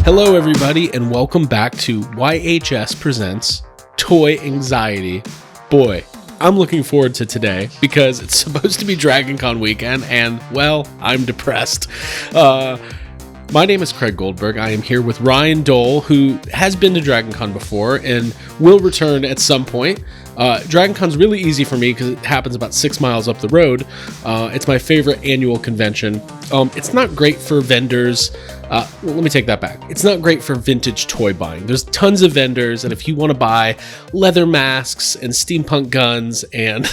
Hello, everybody, and welcome back to YHS Presents Toy Anxiety. Boy, I'm looking forward to today because it's supposed to be Dragon Con weekend, and, well, I'm depressed. My name is Craig Goldberg. I am here with Ryan Dole, who has been to Dragon Con before and will return at some point. Dragon Con's really easy for me because it happens about 6 miles up the road. It's my favorite annual convention. It's not great for vendors. Let me take that back. It's not great for vintage toy buying. There's tons of vendors, and if you want to buy leather masks and steampunk guns and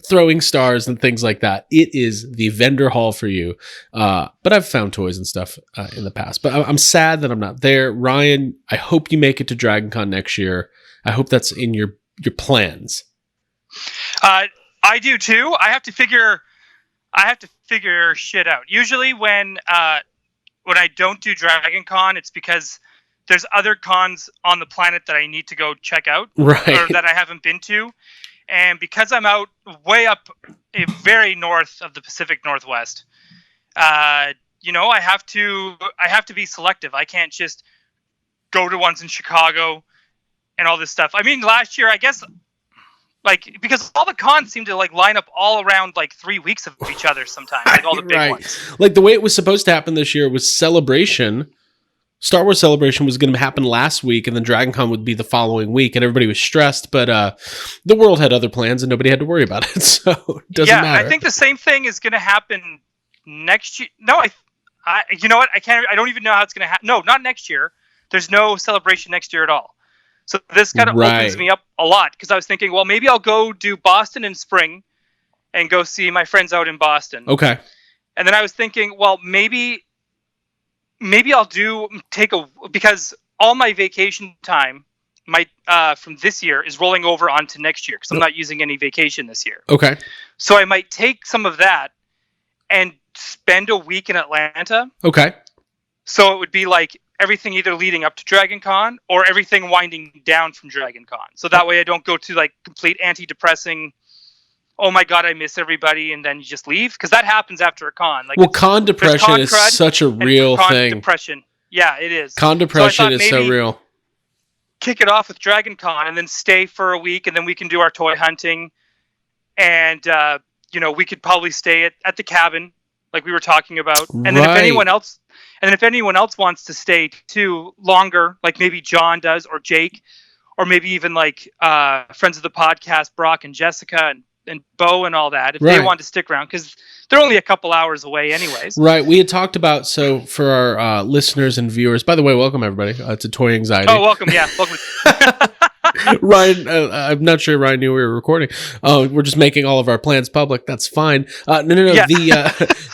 throwing stars and things like that, it is the vendor hall for you. But I've found toys and stuff in the past. But I'm sad that I'm not there. Ryan, I hope you make it to Dragon Con next year. I hope that's in your plans. I do too. I have to figure shit out. Usually when I don't do Dragon Con, it's because there's other cons on the planet that I need to go check out, right, or that I haven't been to. And because I'm out way up, very north of the Pacific Northwest, I have to be selective. I can't just go to ones in Chicago and all this stuff. I mean, last year, I guess, because all the cons seem to line up all around 3 weeks of each other sometimes, all the big ones. Like the way it was supposed to happen this year was Celebration. Star Wars Celebration was going to happen last week, and then Dragon Con would be the following week, and everybody was stressed, but the world had other plans, and nobody had to worry about it, so it doesn't matter. I think the same thing is going to happen next year. No, you know what? I don't even know how it's going to happen. No, not next year. There's no Celebration next year at all. So this kind of opens me up a lot, because I was thinking, well, maybe I'll go do Boston in spring and go see my friends out in Boston. Okay. And then I was thinking, well, maybe I'll because all my vacation time from this year is rolling over onto next year, because I'm not using any vacation this year. Okay. So I might take some of that and spend a week in Atlanta. Okay. So it would be everything either leading up to Dragon Con or everything winding down from Dragon Con. So that way I don't go to complete anti-depressing, oh my God, I miss everybody, and then you just leave. Because that happens after a con. Con depression is such a real thing. Depression. Yeah, it is. Con depression is so real. Kick it off with Dragon Con and then stay for a week, and then we can do our toy hunting. And, we could probably stay at the cabin like we were talking about. And then if anyone else wants to stay too longer, like maybe John does, or Jake, or maybe even friends of the podcast, Brock and Jessica and Bo and all that, if they want to stick around, because they're only a couple hours away anyways. Right. We had talked about, so for our listeners and viewers, by the way, welcome everybody to Toy Anxiety. Oh, welcome. Yeah. Welcome. Ryan, I'm not sure Ryan knew we were recording. We're just making all of our plans public. That's fine. No. Yeah. The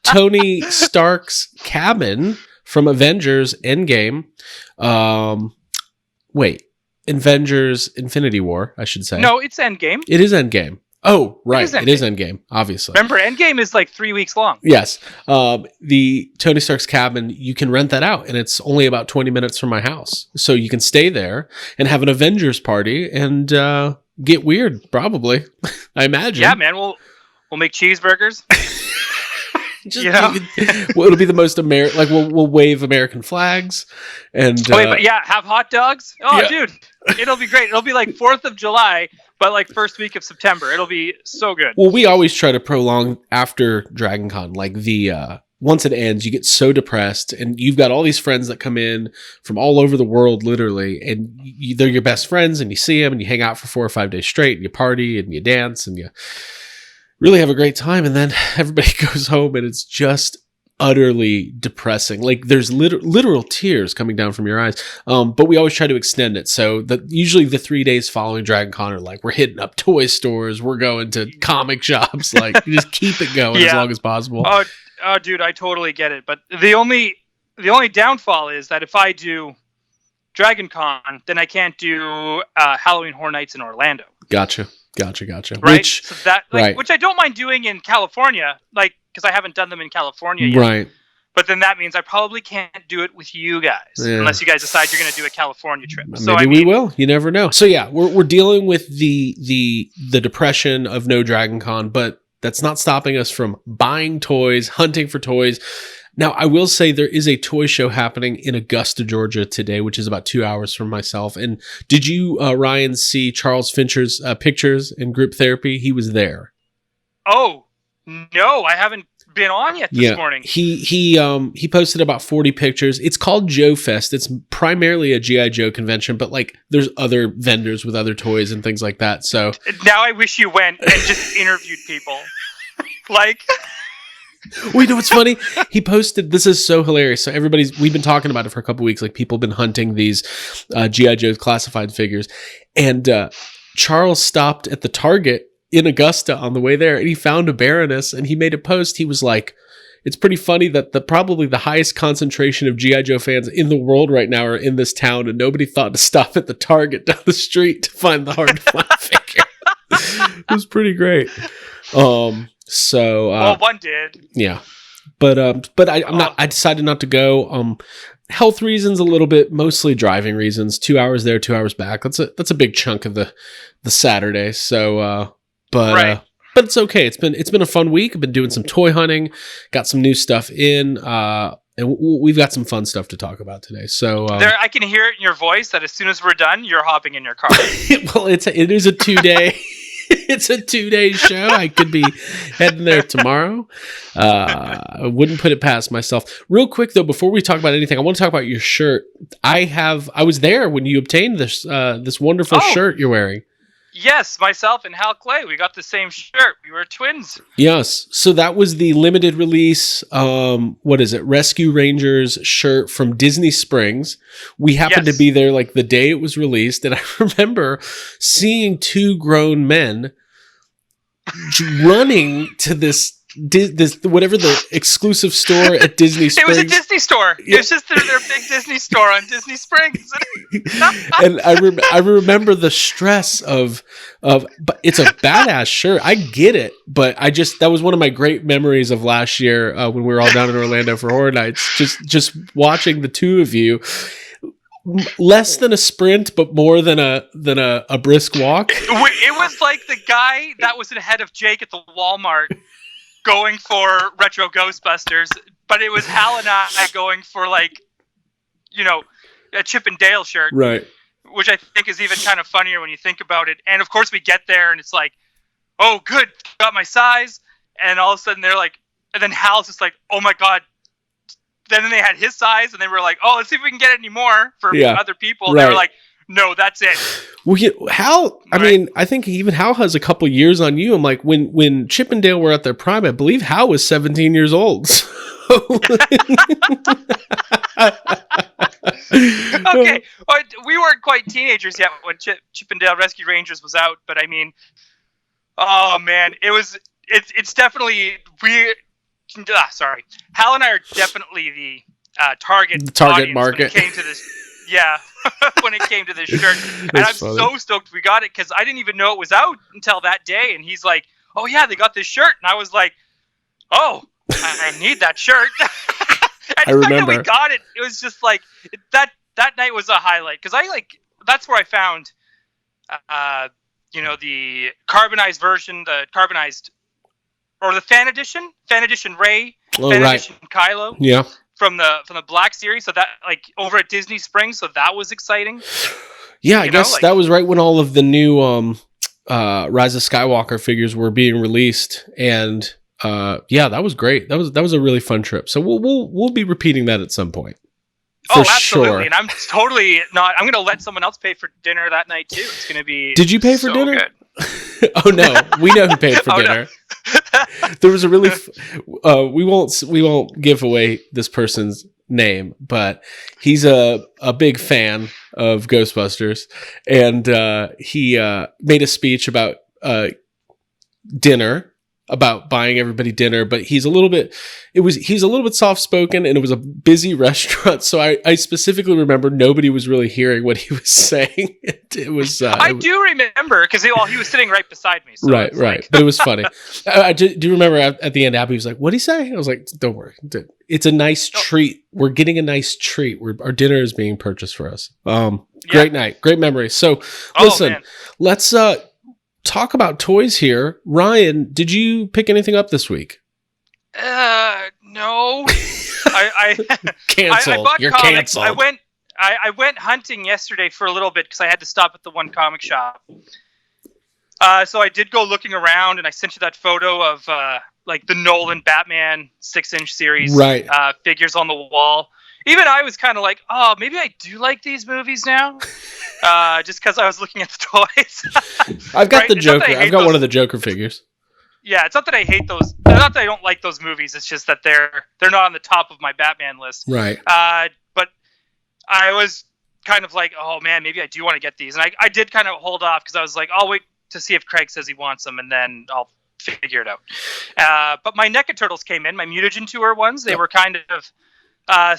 Tony Stark's cabin from Avengers Endgame. Avengers Infinity War, I should say. No, it's Endgame. It is Endgame. Oh, right. It is Endgame, obviously. Remember, Endgame is 3 weeks long. Yes. The Tony Stark's cabin, you can rent that out, and it's only about 20 minutes from my house. So you can stay there and have an Avengers party and get weird, probably. I imagine. Yeah, man. We'll make cheeseburgers. It'll be the most American. We'll wave American flags, and have hot dogs. Oh, yeah. Dude, it'll be great. It'll be 4th of July, but first week of September. It'll be so good. Well, we always try to prolong after Dragon Con. Once it ends, you get so depressed, and you've got all these friends that come in from all over the world, literally, and they're your best friends, and you see them, and you hang out for 4 or 5 days straight, and you party, and you dance, and you really have a great time, and then everybody goes home, and it's just utterly depressing. There's literal tears coming down from your eyes. But we always try to extend it. So usually the 3 days following Dragon Con are we're hitting up toy stores, we're going to comic shops, you just keep it going as long as possible. Oh, dude, I totally get it. But the only downfall is that if I do Dragon Con, then I can't do Halloween Horror Nights in Orlando. Gotcha. Right. Which I don't mind doing in California, because I haven't done them in California yet. Right. But then that means I probably can't do it with you guys unless you guys decide you're going to do a California trip. We will. You never know. So yeah, we're dealing with the depression of no Dragon Con, but that's not stopping us from buying toys, hunting for toys, Now, I will say there is a toy show happening in Augusta, Georgia today, which is about 2 hours from myself. And did you, Ryan, see Charles Fincher's pictures in group therapy? He was there. Oh, no, I haven't been on yet this morning. He posted about 40 pictures. It's called Joe Fest. It's primarily a G.I. Joe convention, but like there's other vendors with other toys and things like that. So now I wish you went and just interviewed people. Like... Well, you know what's funny? He posted, this is so hilarious. So we've been talking about it for a couple of weeks. Like people have been hunting these G.I. Joe classified figures. And Charles stopped at the Target in Augusta on the way there and he found a Baroness and he made a post. He was like, it's pretty funny that probably the highest concentration of G.I. Joe fans in the world right now are in this town and nobody thought to stop at the Target down the street to find the hard to find figure. It was pretty great. So one did. Yeah. But I decided not to go. Health reasons a little bit, mostly driving reasons. 2 hours there, 2 hours back. That's a big chunk of the Saturday. So but it's okay. It's been a fun week. I've been doing some toy hunting, got some new stuff in, and we've got some fun stuff to talk about today. So I can hear it in your voice that as soon as we're done, you're hopping in your car. Well, it is a 2-day. It's a 2-day show. I could be heading there tomorrow. I wouldn't put it past myself. Real quick though, before we talk about anything, I want to talk about your shirt. I was there when you obtained this wonderful shirt you're wearing. Yes, myself and Hal Clay, we got the same shirt. We were twins. Yes. So that was the limited release, Rescue Rangers shirt from Disney Springs. We happened to be there like the day it was released. And I remember seeing two grown men running to this whatever the exclusive store at Disney Springs. It was a Disney store. Yeah. It was just their big Disney store on Disney Springs. And I remember the stress of but it's a badass shirt. I get it, but that was one of my great memories of last year when we were all down in Orlando for Horror Nights. Just watching the two of you. Less than a sprint, but more than a brisk walk. It was like the guy that was ahead of Jake at the Walmart going for retro Ghostbusters, but it was Hal and I going for like, a Chip and Dale shirt, right? Which I think is even kind of funnier when you think about it. And of course, we get there and it's like, oh, good, got my size. And all of a sudden they're like, and then Hal's just like, oh my god. Then they had his size, and they were like, "Oh, let's see if we can get any more for other people." Right. They were like, "No, that's it." Well, Hal. I mean, I think even Hal has a couple years on you. I'm like, when Chip and Dale were at their prime, I believe Hal was 17 years old. Okay, well, we weren't quite teenagers yet when Chip and Dale Rescue Rangers was out, but I mean, oh man, it's definitely weird. Sorry, Hal and I are definitely the target market. When it came to this, when it came to this shirt, and I'm so stoked we got it because I didn't even know it was out until that day. And he's like, "Oh yeah, they got this shirt," and I was like, "Oh, I need that shirt." And I remember we got it. It was just like that night was a highlight because that's where I found, the carbonized version, the carbonized. Or the fan edition Ray, edition Kylo, from the Black series. So that over at Disney Springs, so that was exciting. Yeah, I guess that was right when all of the new Rise of Skywalker figures were being released, and that was great. That was a really fun trip. So we'll be repeating that at some point. For absolutely. Sure. And I'm totally not. I'm going to let someone else pay for dinner that night too. It's going to be. Did you pay for dinner? Good. Oh no, we know who paid for dinner. No. There was a really. We won't give away this person's name, but he's a big fan of Ghostbusters, and he made a speech about dinner. About buying everybody dinner, but he's a little bit soft spoken, and it was a busy restaurant. So I specifically remember nobody was really hearing what he was saying. It was. I do remember because he was sitting right beside me. So right. But it was funny. I do remember at the end, Abby was like, "What did he say?" I was like, "Don't worry, it's a nice treat. We're getting a nice treat. Our dinner is being purchased for us." Great night, great memory. So listen, let's talk about toys here. Ryan, did you pick anything up this week? No. Canceled. bought You're comics. canceled. I went hunting yesterday for a little bit because I had to stop at the one comic shop. So I did go looking around, and I sent you that photo of like the Nolan Batman 6-inch series figures on the wall. Even I was kind of like, oh, maybe I do like these movies now, just because I was looking at the toys. I've got the Joker. I've got one of the Joker figures. Yeah, it's not that I hate those. Not that I don't like those movies. It's just that they're not on the top of my Batman list. Right. But I was kind of like, oh man, maybe I do want to get these, and I did kind of hold off because I was like, I'll wait to see if Craig says he wants them, and then I'll figure it out. But my NECA turtles came in, my Mutagen Tour ones. They were kind of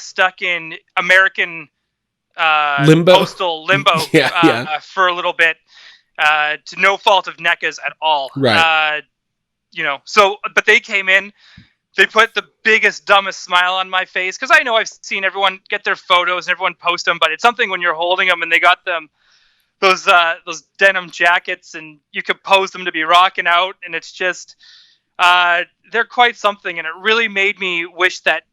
stuck in American postal limbo for a little bit, to no fault of NECA's at all. Right. But they came in. They put the biggest, dumbest smile on my face because I know I've seen everyone get their photos and everyone post them, but it's something when you're holding them and they got them. Those denim jackets, and you could pose them to be rocking out, and it's just they're quite something, and it really made me wish that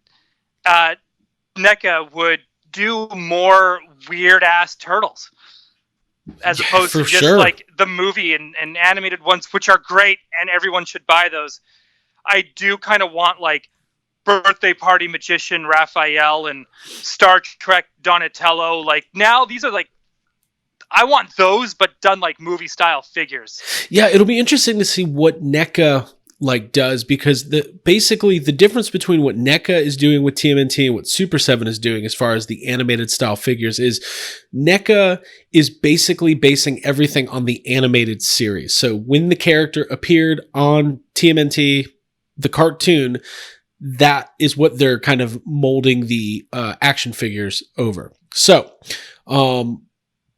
NECA would do more weird ass turtles as opposed to just like the movie and animated ones, which are great and everyone should buy those. I do kind of want like Birthday Party Magician Raphael and Star Trek Donatello. Like now these are like, I want those, but done like movie style figures. Yeah, it'll be interesting to see what NECA like does, because basically the difference between what NECA is doing with TMNT and what Super 7 is doing as far as the animated style figures is NECA is basically basing everything on the animated series. So when the character appeared on TMNT, the cartoon, that is what they're kind of molding the action figures over. So,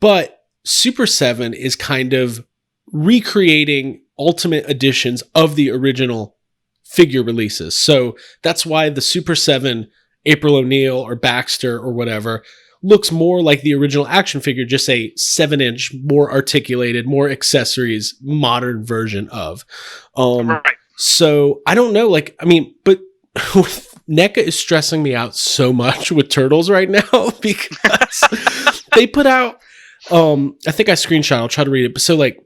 but Super 7 is kind of recreating ultimate editions of the original figure releases. So that's why the Super 7 April O'Neil or Baxter or whatever looks more like the original action figure, just a 7-inch, more articulated, more accessories, modern version of. Right. So I don't know, but NECA is stressing me out so much with Turtles right now because they put out, I think I screenshot, I'll try to read it. But so like,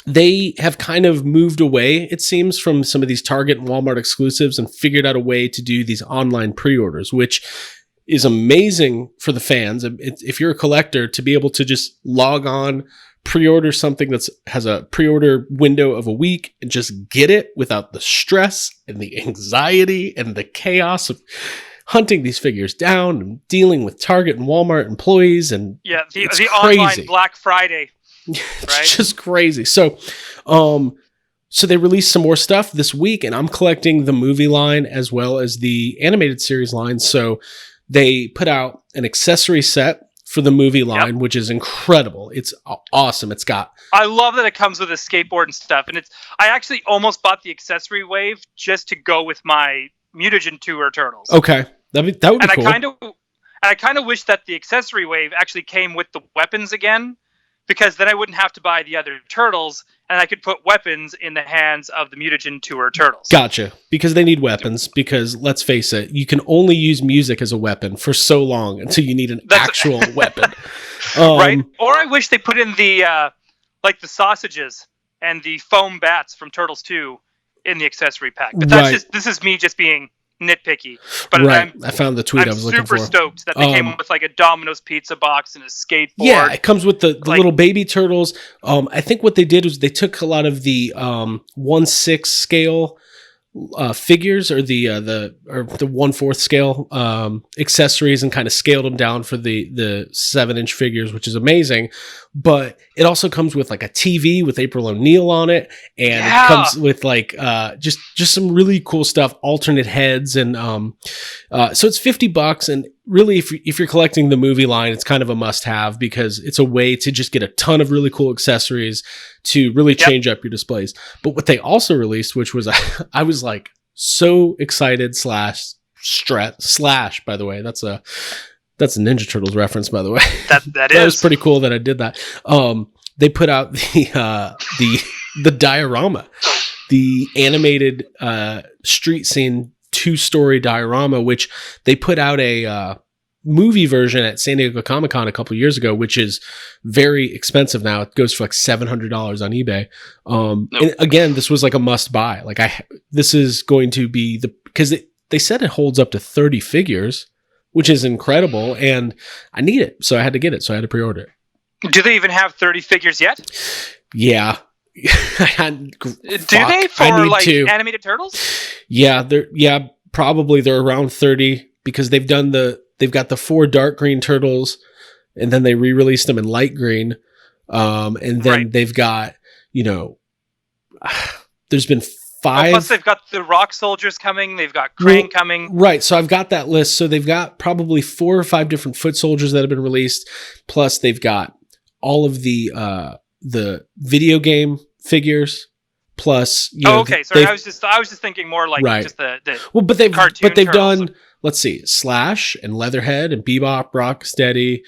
they have kind of moved away, it seems, from some of these Target and Walmart exclusives and figured out a way to do these online pre-orders, which is amazing for the fans. If you're a collector, to be able to just log on, pre-order something that has a pre-order window of a week and just get it without the stress and the anxiety and the chaos of hunting these figures down and dealing with Target and Walmart employees. And the online Black Friday. Right? It's just crazy. So they released some more stuff this week, and I'm collecting the movie line as well as the animated series line. So they put out an accessory set for the movie line, which is incredible. It's awesome. I love that it comes with a skateboard and stuff. And I actually almost bought the accessory wave just to go with my Mutagen Tour Turtles. Okay. That would be cool. I kind of wish that the accessory wave actually came with the weapons again, because then I wouldn't have to buy the other turtles, and I could put weapons in the hands of the Mutagen Tour turtles. Gotcha. Because they need weapons, because let's face it, you can only use music as a weapon for so long until you need an actual weapon. Right? Or I wish they put in the the sausages and the foam bats from Turtles 2 in the accessory pack. But this is me just being nitpicky, but I found the tweet I was looking for. I'm super stoked that they came with like a Domino's pizza box and a skateboard. Yeah, it comes with the little baby turtles. I think what they did was they took a lot of the 1/6 scale figures or the 1/4 scale accessories and kind of scaled them down for the 7-inch figures, which is amazing. But it also comes with like a TV with April O'Neil on it, and it comes with like just some really cool stuff, alternate heads, and so it's $50. And really, if you're collecting the movie line, it's kind of a must-have because it's a way to just get a ton of really cool accessories to really change up your displays. But what they also released, which was I was like so excited slash by the way, that's a Ninja Turtles reference, by the way. That was pretty cool that I did that. They put out the diorama, the animated street scene 2-story diorama, which they put out a movie version at San Diego Comic-Con a couple years ago, which is very expensive now. It goes for like $700 on eBay. And again, this was like a must buy. Like this is going to be because they said it holds up to 30 figures, which is incredible, and I need it, so I had to get it. So I had to pre-order it. Do they even have 30 figures yet? Yeah. Do they for like animated turtles? Yeah, probably they're around 30 because they've got the 4 dark green turtles, and then they re-released them in light green, and then they've got there's been 5. Plus they've got the Rock Soldiers coming. They've got Krang coming. Right. So I've got that list. So they've got probably 4 or 5 different foot soldiers that have been released. Plus they've got all of the video game figures. Plus, okay. Sorry, I was just thinking more like just the but they've turtles. done. Let's see, Slash and Leatherhead and Bebop, Rocksteady,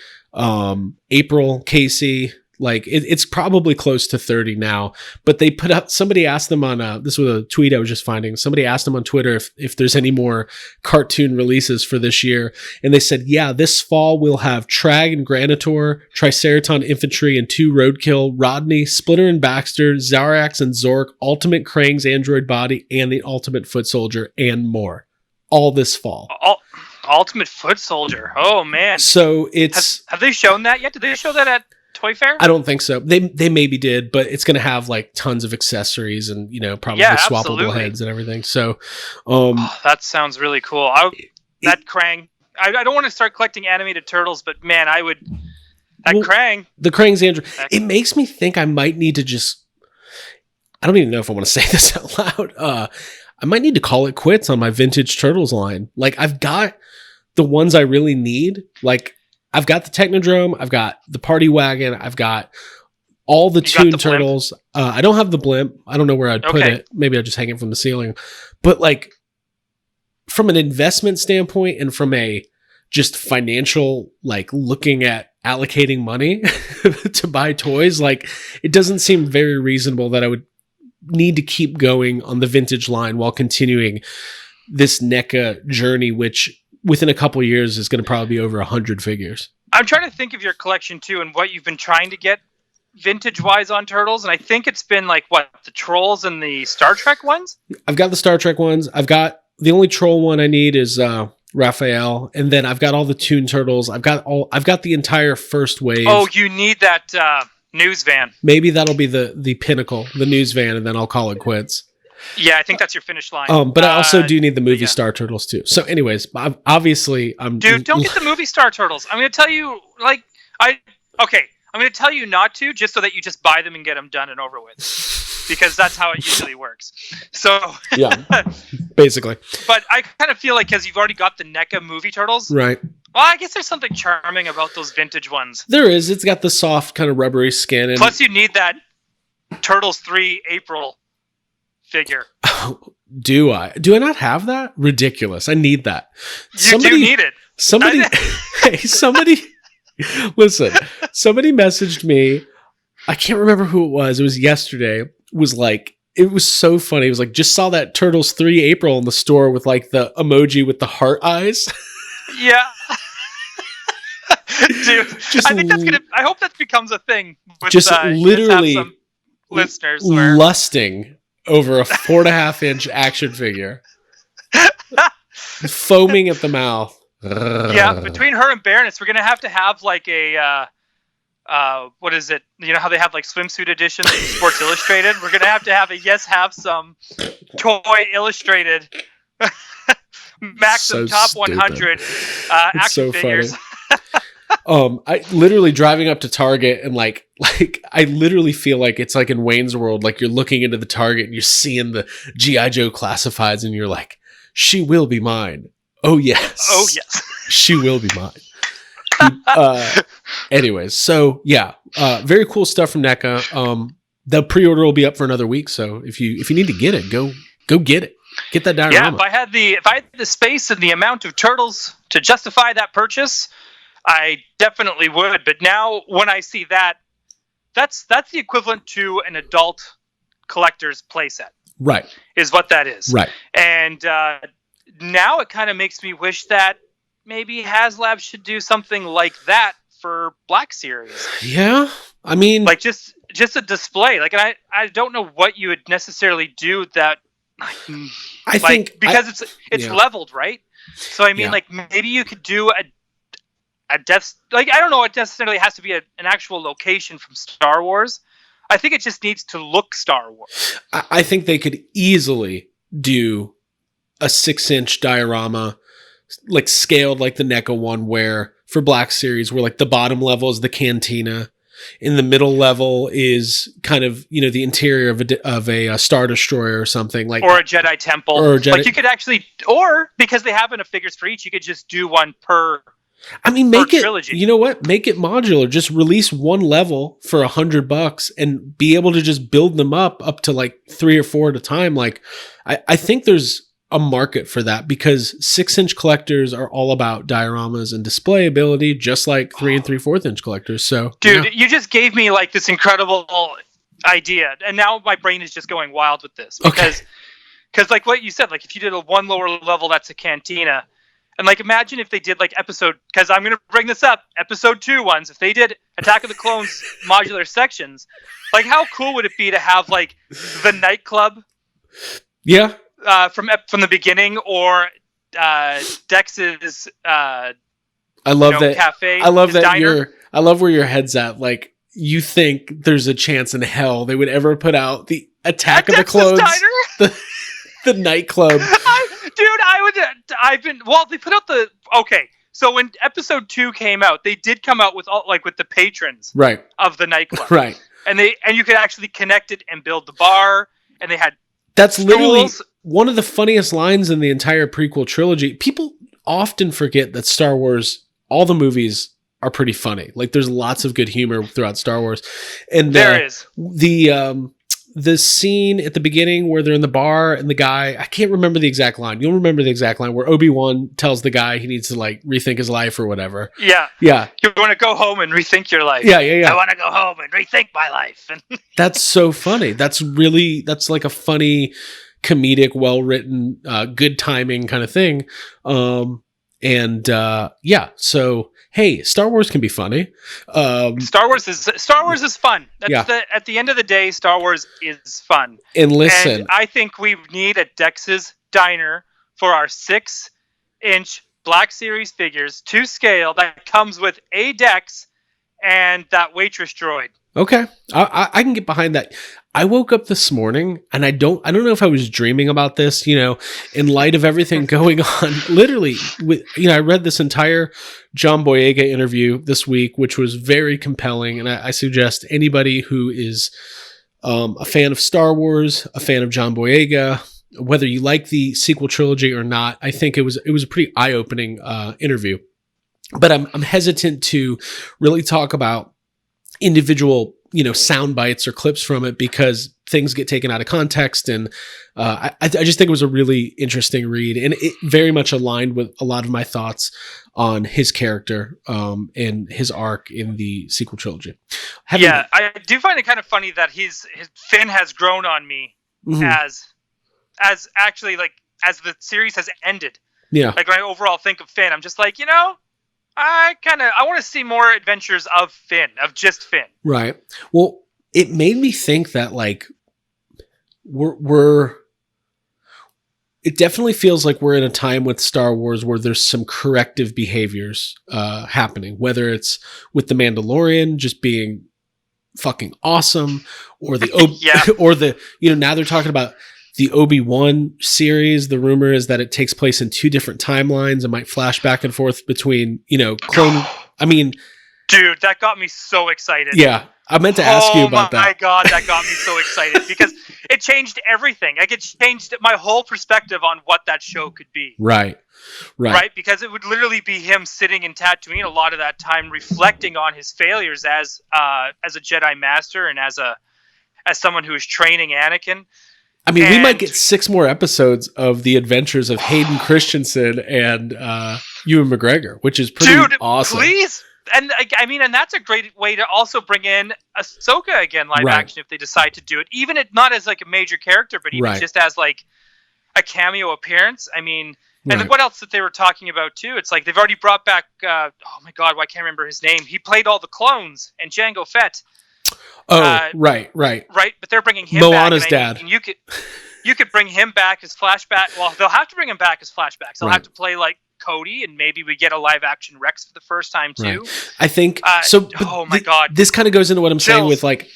April, Casey. Like it's probably close to 30 now, but they put up, somebody asked them on this was a tweet I was just finding. Somebody asked them on Twitter if there's any more cartoon releases for this year. And they said, yeah, this fall we'll have Trag and Granitor, Triceraton Infantry and 2 Roadkill, Rodney, Splitter and Baxter, Zarax and Zork, Ultimate Krang's Android Body, and the Ultimate Foot Soldier, and more. All this fall. Ultimate Foot Soldier. Oh man. So it's have they shown that yet? Did they show that at Toy Fair? I don't think so. They maybe did, but it's going to have like tons of accessories and probably swappable heads and everything. So that sounds really cool. Krang. I don't want to start collecting animated turtles, but man, I would. Krang. The Krang's Android. It makes me think I might need to just. I don't even know if I want to say this out loud. I might need to call it quits on my vintage turtles line. Like I've got the ones I really need. Like I've got the Technodrome, I've got the Party Wagon, I've got all the Toon Turtles. I don't have the blimp. I don't know where I'd put it. Maybe I'd just hang it from the ceiling. But like from an investment standpoint and from a just financial, like looking at allocating money to buy toys, like it doesn't seem very reasonable that I would need to keep going on the vintage line while continuing this NECA journey, which within a couple of years is going to probably be over 100 figures. I'm trying to think of your collection too and what you've been trying to get vintage wise on turtles. And I think it's been like the Trolls and the Star Trek ones. I've got the Star Trek ones. I've got the only Troll one I need is Raphael. And then I've got all the Toon Turtles. I've got the entire first wave. Oh, you need that, news van. Maybe that'll be the pinnacle, the news van. And then I'll call it quits. Yeah, I think that's your finish line. But I also do need the movie Star Turtles too. So anyways, obviously I'm... Dude, don't get the movie Star Turtles. I'm going to tell you, I'm going to tell you not to, just so that you just buy them and get them done and over with. Because that's how it usually works. So... yeah, basically. But I kind of feel like because you've already got the NECA movie Turtles... Right. Well, I guess there's something charming about those vintage ones. There is. It's got the soft kind of rubbery skin. And... plus you need that Turtles 3 April... figure. Do I not have that? Ridiculous. I need that. You do need it. Somebody listen, somebody messaged me. I can't remember who it was. It was yesterday. It was so funny. It was like, just saw that Turtles 3 April in the store with like the emoji with the heart eyes. Yeah. Dude, I hope that becomes a thing. With, just literally listeners lusting over a 4.5-inch action figure, foaming at the mouth. Yeah, between her and Baroness, we're gonna have like a what is it? You know how they have like swimsuit editions of Sports Illustrated? We're gonna have a have some Toy Illustrated Maxim Top stupid. 100 action figures. I literally driving up to Target and like I literally feel like it's like in Wayne's World, like you're looking into the Target and you're seeing the G.I. Joe classifieds and you're like, she will be mine. Oh yes. Oh yes. She will be mine. Anyways, so yeah, very cool stuff from NECA. The pre-order will be up for another week, so if you need to get it, go get it. Get that diorama. Yeah, if I had the space and the amount of turtles to justify that purchase, I definitely would. But now when I see that, that's the equivalent to an adult collector's playset. Right. Is what that is. Right. And now it kind of makes me wish that maybe HasLab should do something like that for Black Series. Yeah, I mean, like just a display. Like, and I don't know what you would necessarily do that. I think because it's leveled, right? So I mean, like maybe you could do a death. Like, I don't know, it necessarily has to be an actual location from Star Wars. I think it just needs to look Star Wars. I think they could easily do a 6-inch diorama, like scaled like the NECA one, where for Black Series, where like the bottom level is the cantina, in the middle level is kind of, you know, the interior of a Star Destroyer or something, like, or a Jedi Temple, or a Jedi. Like, you could actually, or because they have enough figures for each, you could just do one per. I mean, make it, trilogy. You know what? Make it modular. Just release one level for $100 and be able to just build them up to like 3 or 4 at a time. Like, I think there's a market for that, because 6-inch collectors are all about dioramas and display ability, just like 3 and 3/4 inch collectors. So, dude, you just gave me like this incredible idea, and now my brain is just going wild with this because like what you said, like if you did a one lower level, that's a cantina. And like, imagine if they did like because I'm going to bring this up, episode 2 ones, if they did Attack of the Clones modular sections, like how cool would it be to have like the nightclub? Yeah. From the beginning, or Dex's I love that cafe. I love that diner. I love where your head's at. Like, you think there's a chance in hell they would ever put out the Attack of the Clones, the nightclub. They put out so when episode 2 came out, they did come out with with the patrons of the nightclub. Right. And you could actually connect it and build the bar, and they had That's stools. Literally one of the funniest lines in the entire prequel trilogy. People often forget that Star Wars, all the movies are pretty funny. Like, there's lots of good humor throughout Star Wars. And there is the scene at the beginning where they're in the bar and the guy, I can't remember the exact line. You'll remember the exact line where Obi-Wan tells the guy he needs to like rethink his life or whatever. Yeah. Yeah. You want to go home and rethink your life. Yeah. I want to go home and rethink my life. That's so funny. That's like a funny, comedic, well-written, good timing kind of thing. So hey, Star Wars can be funny. Star Wars is fun. At the end of the day, Star Wars is fun. And listen, and I think we need a Dex's Diner for our 6-inch Black Series figures to scale that comes with a Dex and that waitress droid. Okay, I can get behind that. I woke up this morning and I don't know if I was dreaming about this, you know, in light of everything going on. Literally, I read this entire John Boyega interview this week, which was very compelling. And I suggest anybody who is a fan of Star Wars, a fan of John Boyega, whether you like the sequel trilogy or not, I think it was a pretty eye-opening interview. But I'm hesitant to really talk about individual, sound bites or clips from it, because things get taken out of context. And I just think it was a really interesting read, and it very much aligned with a lot of my thoughts on his character and his arc in the sequel trilogy. I do find it kind of funny that his Finn has grown on me as actually, like, as the series has ended. Yeah. Like, when I overall think of Finn, I'm just like, I want to see more adventures of Finn, of just Finn. Right. Well, it made me think that, like, it definitely feels like we're in a time with Star Wars where there's some corrective behaviors happening, whether it's with the Mandalorian just being fucking awesome, or now they're talking about the Obi-Wan series. The rumor is that it takes place in 2 different timelines and might flash back and forth between, clone. I mean, dude, that got me so excited. Yeah. I meant to ask you about that. Oh my God, that got me so excited because it changed everything. Like, it changed my whole perspective on what that show could be. Right. Because it would literally be him sitting in Tatooine a lot of that time, reflecting on his failures as a Jedi Master and as someone who is training Anakin. I mean, we might get 6 more episodes of the adventures of Hayden Christensen and Ewan McGregor, which is pretty awesome. Please. And and that's a great way to also bring in Ahsoka again, live action, if they decide to do it. Even not as like a major character, but even just as like a cameo appearance. I mean, And then what else that they were talking about too? It's like they've already brought back. Oh my God, why can't I remember his name? He played all the clones and Jango Fett. Oh, right. But they're bringing him Moana's back. dad. And you could bring him back as flashback. Well, they'll have to bring him back as flashbacks. They'll have to play like Cody, and maybe we get a live action Rex for the first time too. Right. I think oh my God, this kind of goes into what I'm saying with like,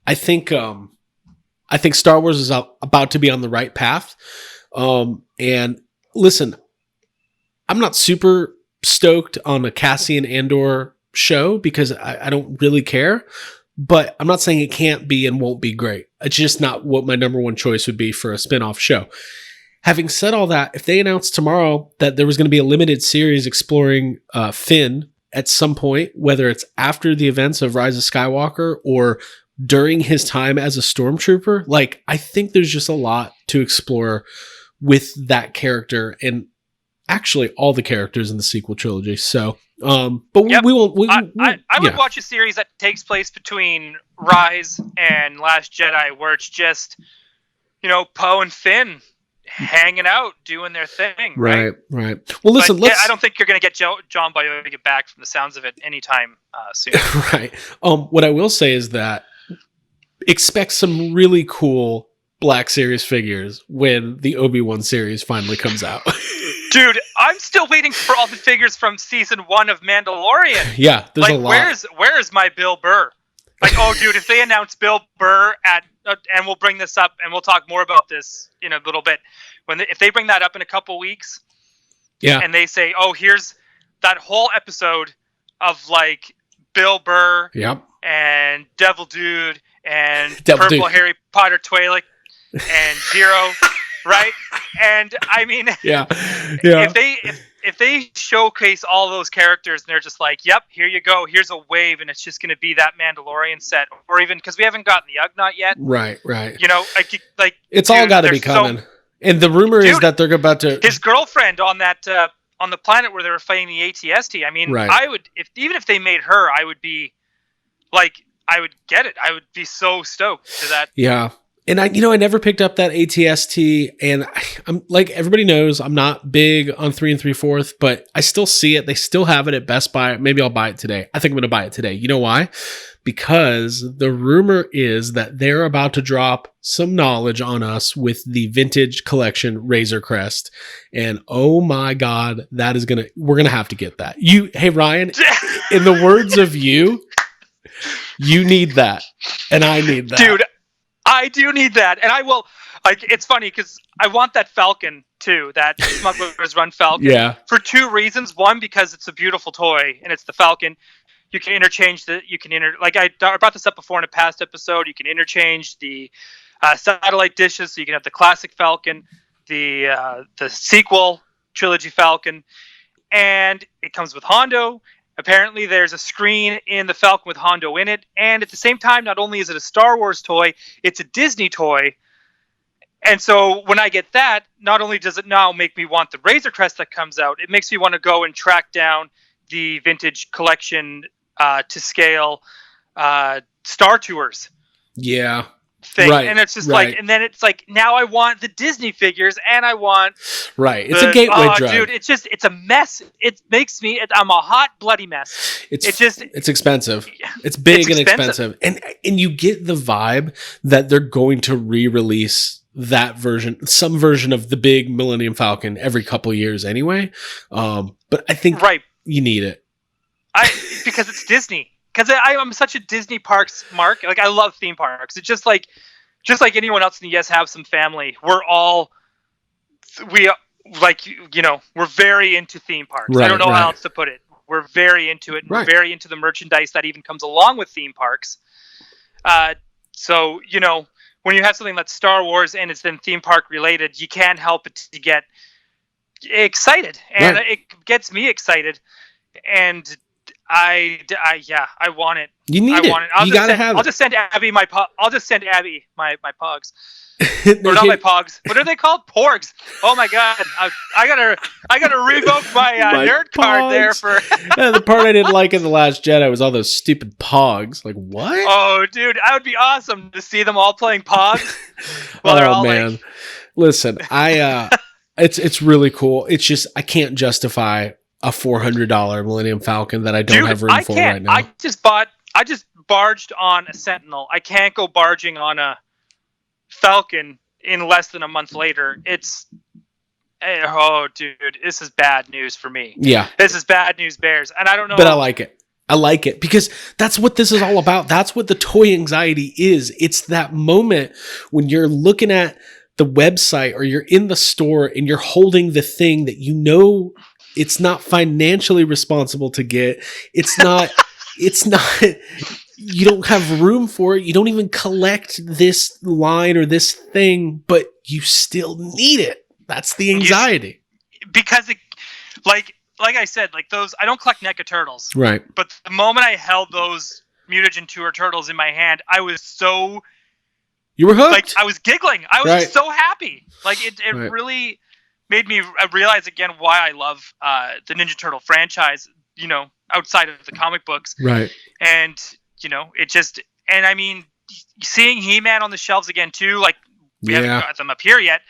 I think Star Wars is about to be on the right path. And listen, I'm not super stoked on a Cassian Andor show because I don't really care. But I'm not saying it can't be and won't be great. It's just not what my number one choice would be for a spin-off show. Having said all that, if they announced tomorrow that there was going to be a limited series exploring Finn at some point, whether it's after the events of Rise of Skywalker or during his time as a stormtrooper, like I think there's just a lot to explore with that character and actually all the characters in the sequel trilogy. So, but we won't. I would watch a series that takes place between Rise and Last Jedi, where it's just, Poe and Finn hanging out, doing their thing. Right. Well, listen, I don't think you're going to get John Boyega back from the sounds of it anytime soon. Right. What I will say is that expect some really cool Black Series figures when the Obi-Wan series finally comes out. Dude, I'm still waiting for all the figures from season 1 of Mandalorian. Yeah, there's a lot. Where's my Bill Burr? Like, oh, dude, if they announce Bill Burr and we'll bring this up and we'll talk more about this in a little bit. If they bring that up in a couple weeks, and they say, oh, here's that whole episode of like Bill Burr, and Devil Dude and Purple Harry Potter Twi'lek and Zero, right? And I mean, if they showcase all those characters and they're just like, yep, here you go, here's a wave, and it's just going to be that Mandalorian set, or even because we haven't gotten the Ugnaught yet, right? Like it's all got to be coming. And the rumor is that they're about to his girlfriend on that on the planet where they were fighting the ATST. I mean, I would even if they made her, I would be like, I would get it. I would be so stoked to that. Yeah. And I never picked up that ATST, and I'm like, everybody knows I'm not big on 3 3/4, but I still see it. They still have it at Best Buy. Maybe I'll buy it today. I think I'm going to buy it today. You know why? Because the rumor is that they're about to drop some knowledge on us with the vintage collection Razor Crest. And oh my God, we're going to have to get that. Hey Ryan, in the words of you need that. And I need that. Dude, I do need that, and I will. Like, it's funny because I want that Falcon too, that Smuggler's Run Falcon. Yeah. For two reasons. One, because it's a beautiful toy, and it's the Falcon. You can interchange like I brought this up before in a past episode. You can interchange the satellite dishes, so you can have the classic Falcon, the sequel trilogy Falcon, and it comes with Hondo. Apparently, there's a screen in the Falcon with Hondo in it. And at the same time, not only is it a Star Wars toy, it's a Disney toy. And so when I get that, not only does it now make me want the Razor Crest that comes out, it makes me want to go and track down the vintage collection to scale Star Tours. Yeah. Thing. Right, and it's just like, and then it's like, now I want the Disney figures and I want it's a gateway drug. Dude, it's a mess. It makes me I'm a hot bloody mess. It's expensive. It's big and expensive. And you get the vibe that they're going to re-release that version, some version of the big Millennium Falcon every couple years anyway. But I think you need it. Because it's Disney. Because I'm such a Disney parks mark. Like, I love theme parks. It's just like anyone else in the Yes Have Some family. We're very into theme parks. I don't know how else to put it. We're very into it. And we're very into the merchandise that even comes along with theme parks. So, when you have something that's Star Wars and it's then theme park related, you can't help but to get excited. And it gets me excited. And I want it. You need it. You gotta have it. I'll just send Abby my pogs. Or not my pogs. What are they called? Porgs. Oh my God! I gotta revoke my nerd card there for. The part I didn't like in The Last Jedi was all those stupid pogs. Like, what? Oh, dude, that would be awesome to see them all playing pogs. Well, they're all man. Listen, It's really cool. It's just I can't justify a $400 Millennium Falcon that I don't have room for right now. I just barged on a Sentinel. I can't go barging on a Falcon in less than a month later. Oh, dude, this is bad news for me. Yeah. This is bad news bears. And I don't know. But I like it. I like it because that's what this is all about. That's what the toy anxiety is. It's that moment when you're looking at the website or you're in the store and you're holding the thing that you know it's not financially responsible to get. It's not, you don't have room for it. You don't even collect this line or this thing, but you still need it. That's the anxiety. Because like I said, like those, I don't collect NECA turtles. Right. But the moment I held those Mutagen Tour turtles in my hand, I was so... You were hooked. Like, I was giggling. I was just so happy. Like, it really made me realize again why I love the Ninja Turtle franchise, you know, outside of the comic books. Right. And, you know, it just... And, I mean, seeing He-Man on the shelves again, too, like, we haven't got them up here yet,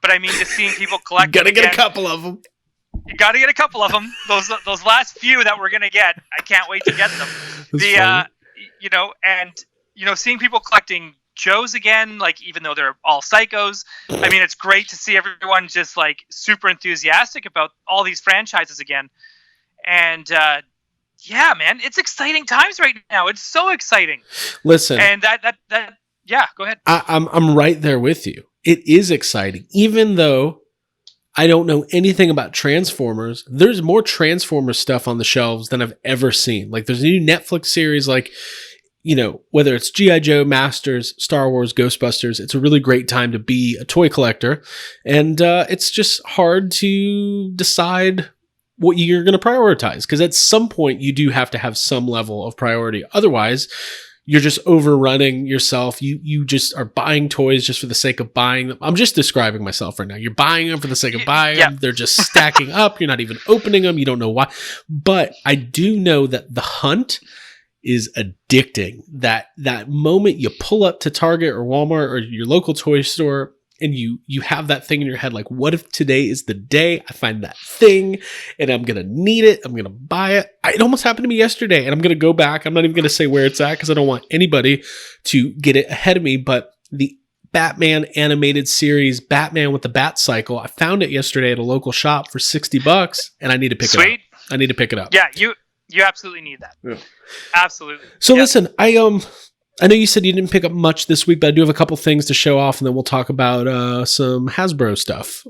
but, I mean, just seeing people collect Gotta get a couple of them. You got to get a couple of them. Those last few that we're gonna get, I can't wait to get them. You know, and you know, seeing people collecting Joes again, like even though they're all psychos, I mean, it's great to see everyone just like super enthusiastic about all these franchises again. And yeah, man, it's exciting times right now. It's so exciting. Listen, and that yeah, go ahead. I'm right there with you. It is exciting, even though I don't know anything about Transformers. There's more Transformers stuff on the shelves than I've ever seen. Like there's a new Netflix series, like, you know, whether it's G.I. Joe, Masters, Star Wars, Ghostbusters, it's a really great time to be a toy collector. And it's just hard to decide what you're going to prioritize. Because at some point you do have to have some level of priority. Otherwise, you're just overrunning yourself. You just are buying toys just for the sake of buying them. I'm just describing myself right now. You're buying them for the sake of buying them. They're just stacking up. You're not even opening them. You don't know why. But I do know that the hunt is addicting. That moment you pull up to Target or Walmart or your local toy store and you have that thing in your head, like, what if today is the day I find that thing and I'm going to need it? I'm going to buy it. It almost happened to me yesterday and I'm going to go back. I'm not even going to say where it's at because I don't want anybody to get it ahead of me. But the Batman animated series, Batman with the Bat Cycle, I found it yesterday at a local shop for $60 and I need to pick it up. I need to pick it up. Yeah, you absolutely need that. Yeah. Absolutely. So listen, I know you said you didn't pick up much this week, but I do have a couple things to show off, and then we'll talk about some Hasbro stuff.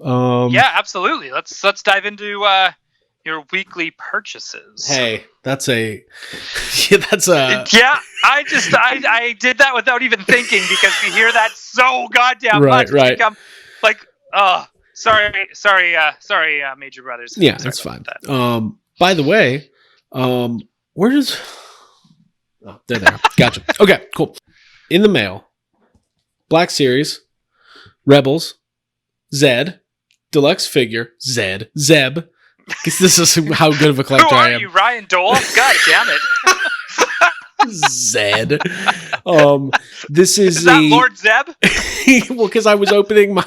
Yeah, absolutely. Let's dive into your weekly purchases. Hey, that's a yeah. I did that without even thinking because we hear that so goddamn much. Right. Like, sorry, Major Brothers. Yeah, that's fine. That. By the way, where does? Oh, they're there. Gotcha. Okay, cool. In the mail, Black Series, Rebels, Zed, Deluxe Figure, Zeb. Because this is how good of a collector I am. Who are you, Ryan Dole? God damn it. Zed. This is that Lord Zeb? Well, because I was opening my...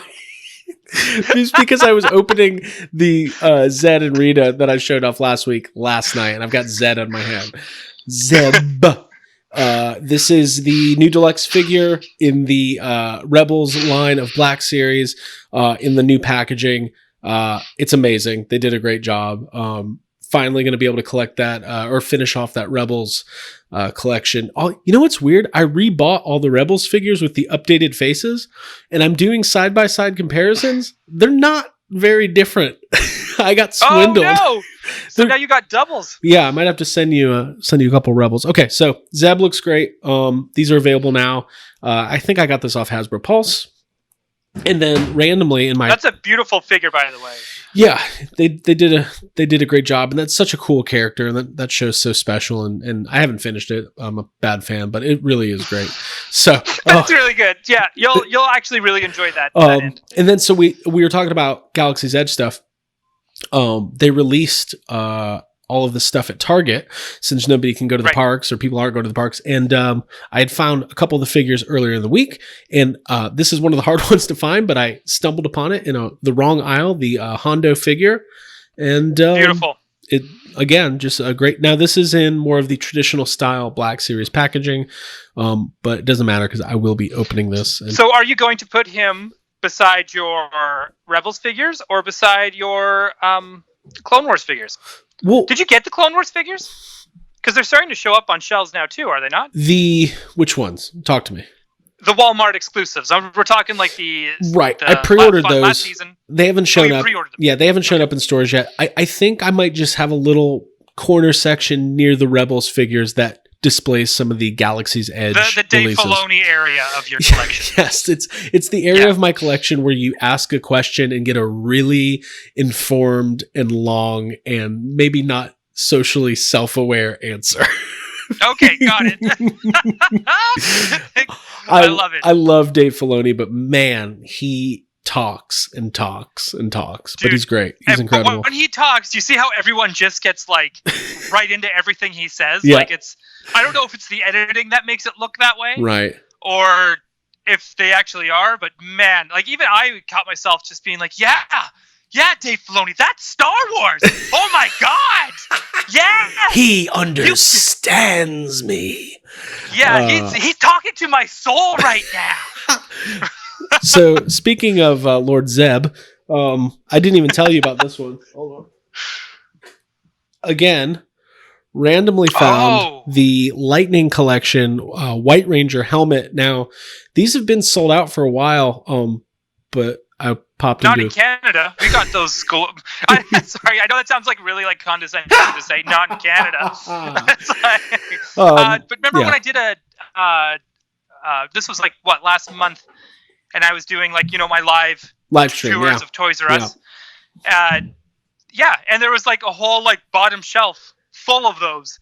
Just because I was opening the Zed and Rita that I showed off last night, and I've got Zed on my hand. Zeb. This is the new deluxe figure in the Rebels line of Black Series in the new packaging. It's amazing. They did a great job. Finally going to be able to collect that or finish off that Rebels collection. You know what's weird? I rebought all the Rebels figures with the updated faces, and I'm doing side-by-side comparisons. They're not very different. I got swindled. Oh, no! So now you got doubles. Yeah, I might have to send you a couple Rebels. Okay, so Zeb looks great. These are available now. I think I got this off Hasbro Pulse. And then randomly in my... That's a beautiful figure, by the way. Yeah, they did a great job, and that's such a cool character, and that show's so special. And I haven't finished it. I'm a bad fan, but it really is great. So that's really good. Yeah, you'll actually really enjoy that. And then so we were talking about Galaxy's Edge stuff. They released a all of the stuff at Target since nobody can go to the parks or people aren't going to the parks. And I had found a couple of the figures earlier in the week, and this is one of the hard ones to find, but I stumbled upon it in the wrong aisle, the Hondo figure. And beautiful. It again, just a great. Now this is in more of the traditional style Black Series packaging, but it doesn't matter because I will be opening this. So, are you going to put him beside your Rebels figures or beside your Clone Wars figures? Well, did you get the Clone Wars figures? Because they're starting to show up on shelves now too, are they not? Which ones? Talk to me. The Walmart exclusives. We're talking like the I pre-ordered those. Last season. They haven't shown up. Pre-ordered them. Yeah, they haven't shown up in stores yet. I think I might just have a little corner section near the Rebels figures that displays some of the Galaxy's Edge the Dave releases. Filoni area of your collection. Yes, it's the area of my collection where you ask a question and get a really informed and long and maybe not socially self-aware answer. Okay, got it. I love it. I love Dave Filoni, but man, he talks and talks and talks. Dude, but he's great. He's incredible. When he talks, you see how everyone just gets like right into everything he says? Yeah. Like I don't know if it's the editing that makes it look that way. Right. Or if they actually are, but man, like even I caught myself just being like, yeah, Dave Filoni, that's Star Wars. Oh my God. Yeah. He understands me. Yeah, he's talking to my soul right now. So speaking of Lord Zeb, I didn't even tell you about this one. Hold on. Again, randomly found the Lightning Collection White Ranger helmet. Now, these have been sold out for a while, but I popped not into... in Canada. We got those. Sorry, I know that sounds like really like condescending to say not in Canada. But remember when I did this was like last month, and I was doing like my live stream tours of Toys R Us. And there was like a whole like bottom shelf full of those.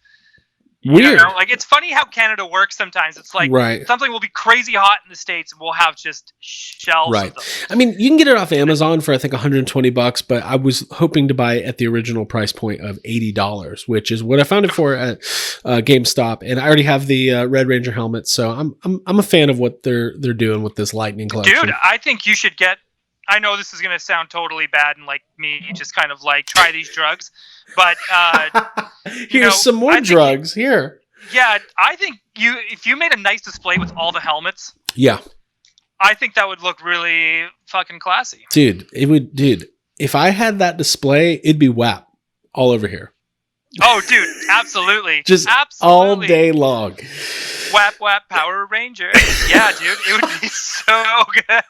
Weird. Like it's funny how Canada works sometimes. It's like something will be crazy hot in the States and we'll have just shelves of those. I mean, you can get it off Amazon for I think $120, but I was hoping to buy it at the original price point of $80, which is what I found it for at GameStop. And I already have the Red Ranger helmet, so I'm a fan of what they're doing with this Lightning Collection. Dude, I think you should get. I know this is going to sound totally bad and like me just kind of like try these drugs, but here's some more drugs here. Yeah, I think if you made a nice display with all the helmets, I think that would look really fucking classy. Dude, it would. Dude, if I had that display, it'd be WAP all over here. Oh, dude, absolutely, just all day long. WAP Power Ranger. Yeah, dude, it would be so good.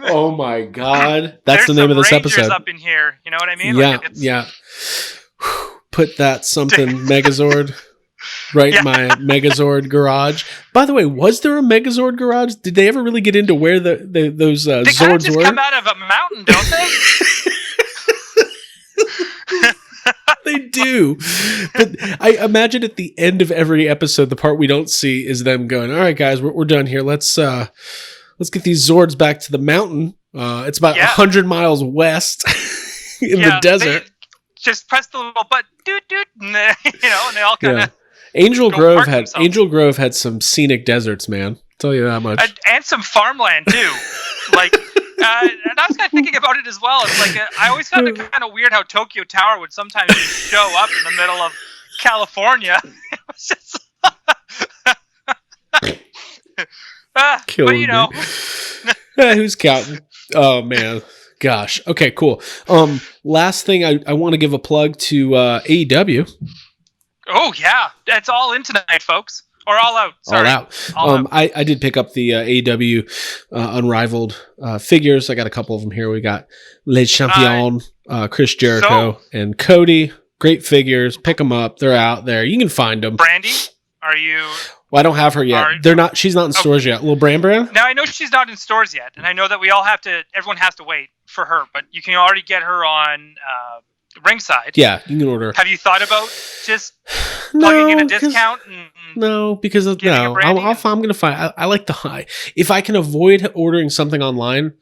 Oh my God, that's the name of this episode. Up in here, you know what I mean? Yeah. Put that something Megazord in my Megazord garage. By the way, was there a Megazord garage? Did they ever really get into where those Zords kind of just were? Come out of a mountain, don't they? They do. But I imagine at the end of every episode, the part we don't see is them going, all right, guys, we're done here. Let's get these Zords back to the mountain. It's about 100 miles west in the desert. Just press the little button, and they all kind of. Angel Grove had some scenic deserts, man. I'll tell you that much. And some farmland too. Like, and I was kind of thinking about it as well. It's like I always found it kind of weird how Tokyo Tower would sometimes just show up in the middle of California. It was just. But who's counting? Oh man, gosh. Okay, cool. Last thing, I want to give a plug to AEW. Oh yeah, that's all in tonight, folks. Or all out. Sorry. All out. I did pick up the AEW Unrivaled figures. I got a couple of them here. We got Les Champions, Chris Jericho, and Cody. Great figures. Pick them up. They're out there. You can find them. Brandy, are you? Well, I don't have her yet. They're not. She's not in stores yet. Little Bran. Now I know she's not in stores yet, and I know that we all have to. Everyone has to wait for her, but you can already get her on Ringside. Yeah, you can order. Have you thought about just plugging in a discount? No, because I'm going to find. I like the high. If I can avoid ordering something online,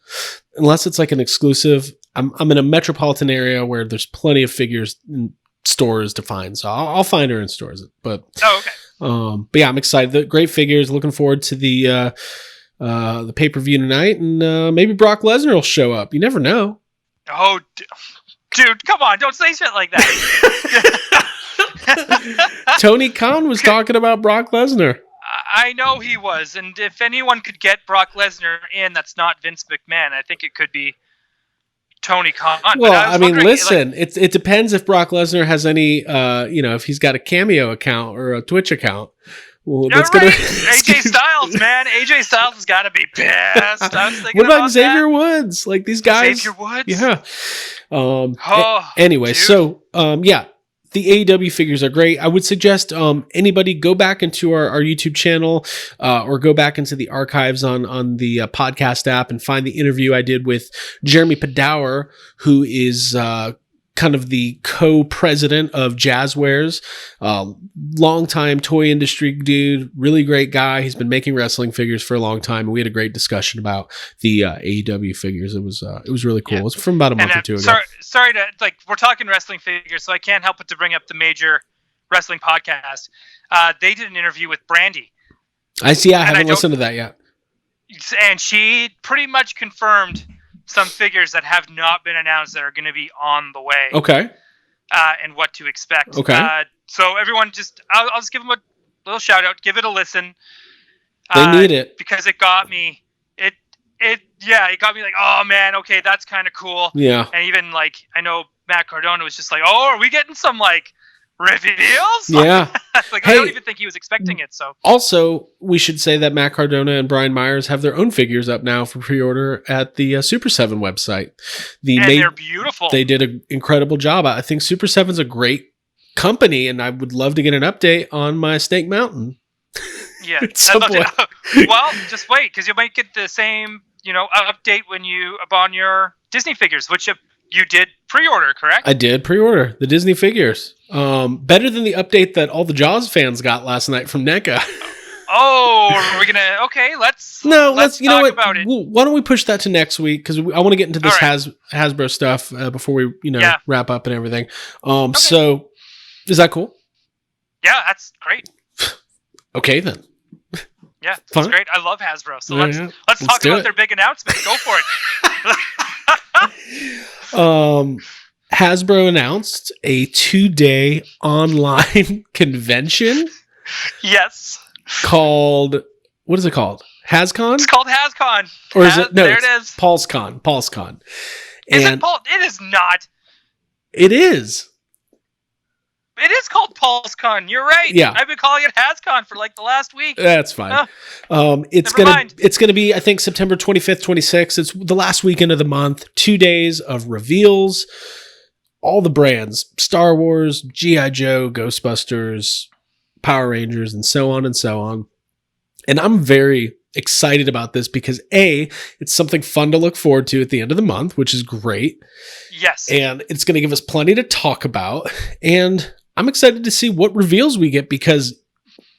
unless it's like an exclusive, I'm in a metropolitan area where there's plenty of figures in stores to find, so I'll find her in stores. But okay. But yeah, I'm excited. The great figures. Looking forward to the pay-per-view tonight, and maybe Brock Lesnar will show up. You never know. Oh, dude, come on! Don't say shit like that. Tony Khan was talking about Brock Lesnar. I know he was, and if anyone could get Brock Lesnar in, that's not Vince McMahon. I think it could be Tony Khan. Well, I mean, listen, it depends if Brock Lesnar has any, if he's got a Cameo account or a Twitch account. Well, that's right. AJ Styles, man. AJ Styles has got to be pissed. I was thinking what about Xavier Woods? Like these guys. Xavier Woods? Yeah. Anyway, dude. So, yeah. The AEW figures are great. I would suggest anybody go back into our YouTube channel or go back into the archives on the podcast app and find the interview I did with Jeremy Padower, who is kind of the co-president of Jazzwares, longtime toy industry dude, really great guy. He's been making wrestling figures for a long time, and we had a great discussion about the AEW figures. It was really cool. Yeah. It was from about a month or two ago. Sorry to we're talking wrestling figures, so I can't help but to bring up the Major Wrestling Podcast. They did an interview with Brandy. I see. I haven't listened to that yet. And she pretty much confirmed some figures that have not been announced that are going to be on the way. Okay. And what to expect. Okay. So everyone I'll just give them a little shout out. Give it a listen. They need it. Because it got me. It got me like, oh man, okay, that's kind of cool. Yeah. And even I know Matt Cardona was just like, oh, are we getting some reveals? Yeah. I don't even think he was expecting it. So also, we should say that Matt Cardona and Brian Myers have their own figures up now for pre-order at the Super 7 website. They're beautiful. They did an incredible job. I think Super 7's a great company, and I would love to get an update on my Snake Mountain. Yeah. Well, just wait, because you might get the same, update when you upon your Disney figures, which you did pre-order, correct? I did pre-order the Disney figures. Better than the update that all the Jaws fans got last night from NECA. Oh, are we gonna? Okay, let's talk about it. Why don't we push that to next week? Because I want to get into this Hasbro stuff before we wrap up and everything. Okay. So is that cool? Yeah, that's great. Okay then. Yeah, that's great. I love Hasbro. So let's talk about their big announcement. Go for it. Hasbro announced a 2-day online convention. Yes. Called, what is it called? HasCon? It's called HasCon. Or is it? No, there it is. PulseCon. PulseCon. Is it Pulse? It is not. It is. It is called PulseCon. You're right. Yeah. I've been calling it HasCon for the last week. That's fine. It's gonna be, I think, September 25th, 26th. It's the last weekend of the month. 2 days of reveals. All the brands: Star Wars, G.I. Joe, Ghostbusters, Power Rangers, and so on and so on. And I'm very excited about this because it's something fun to look forward to at the end of the month, which is great. Yes. And it's going to give us plenty to talk about. And I'm excited to see what reveals we get, because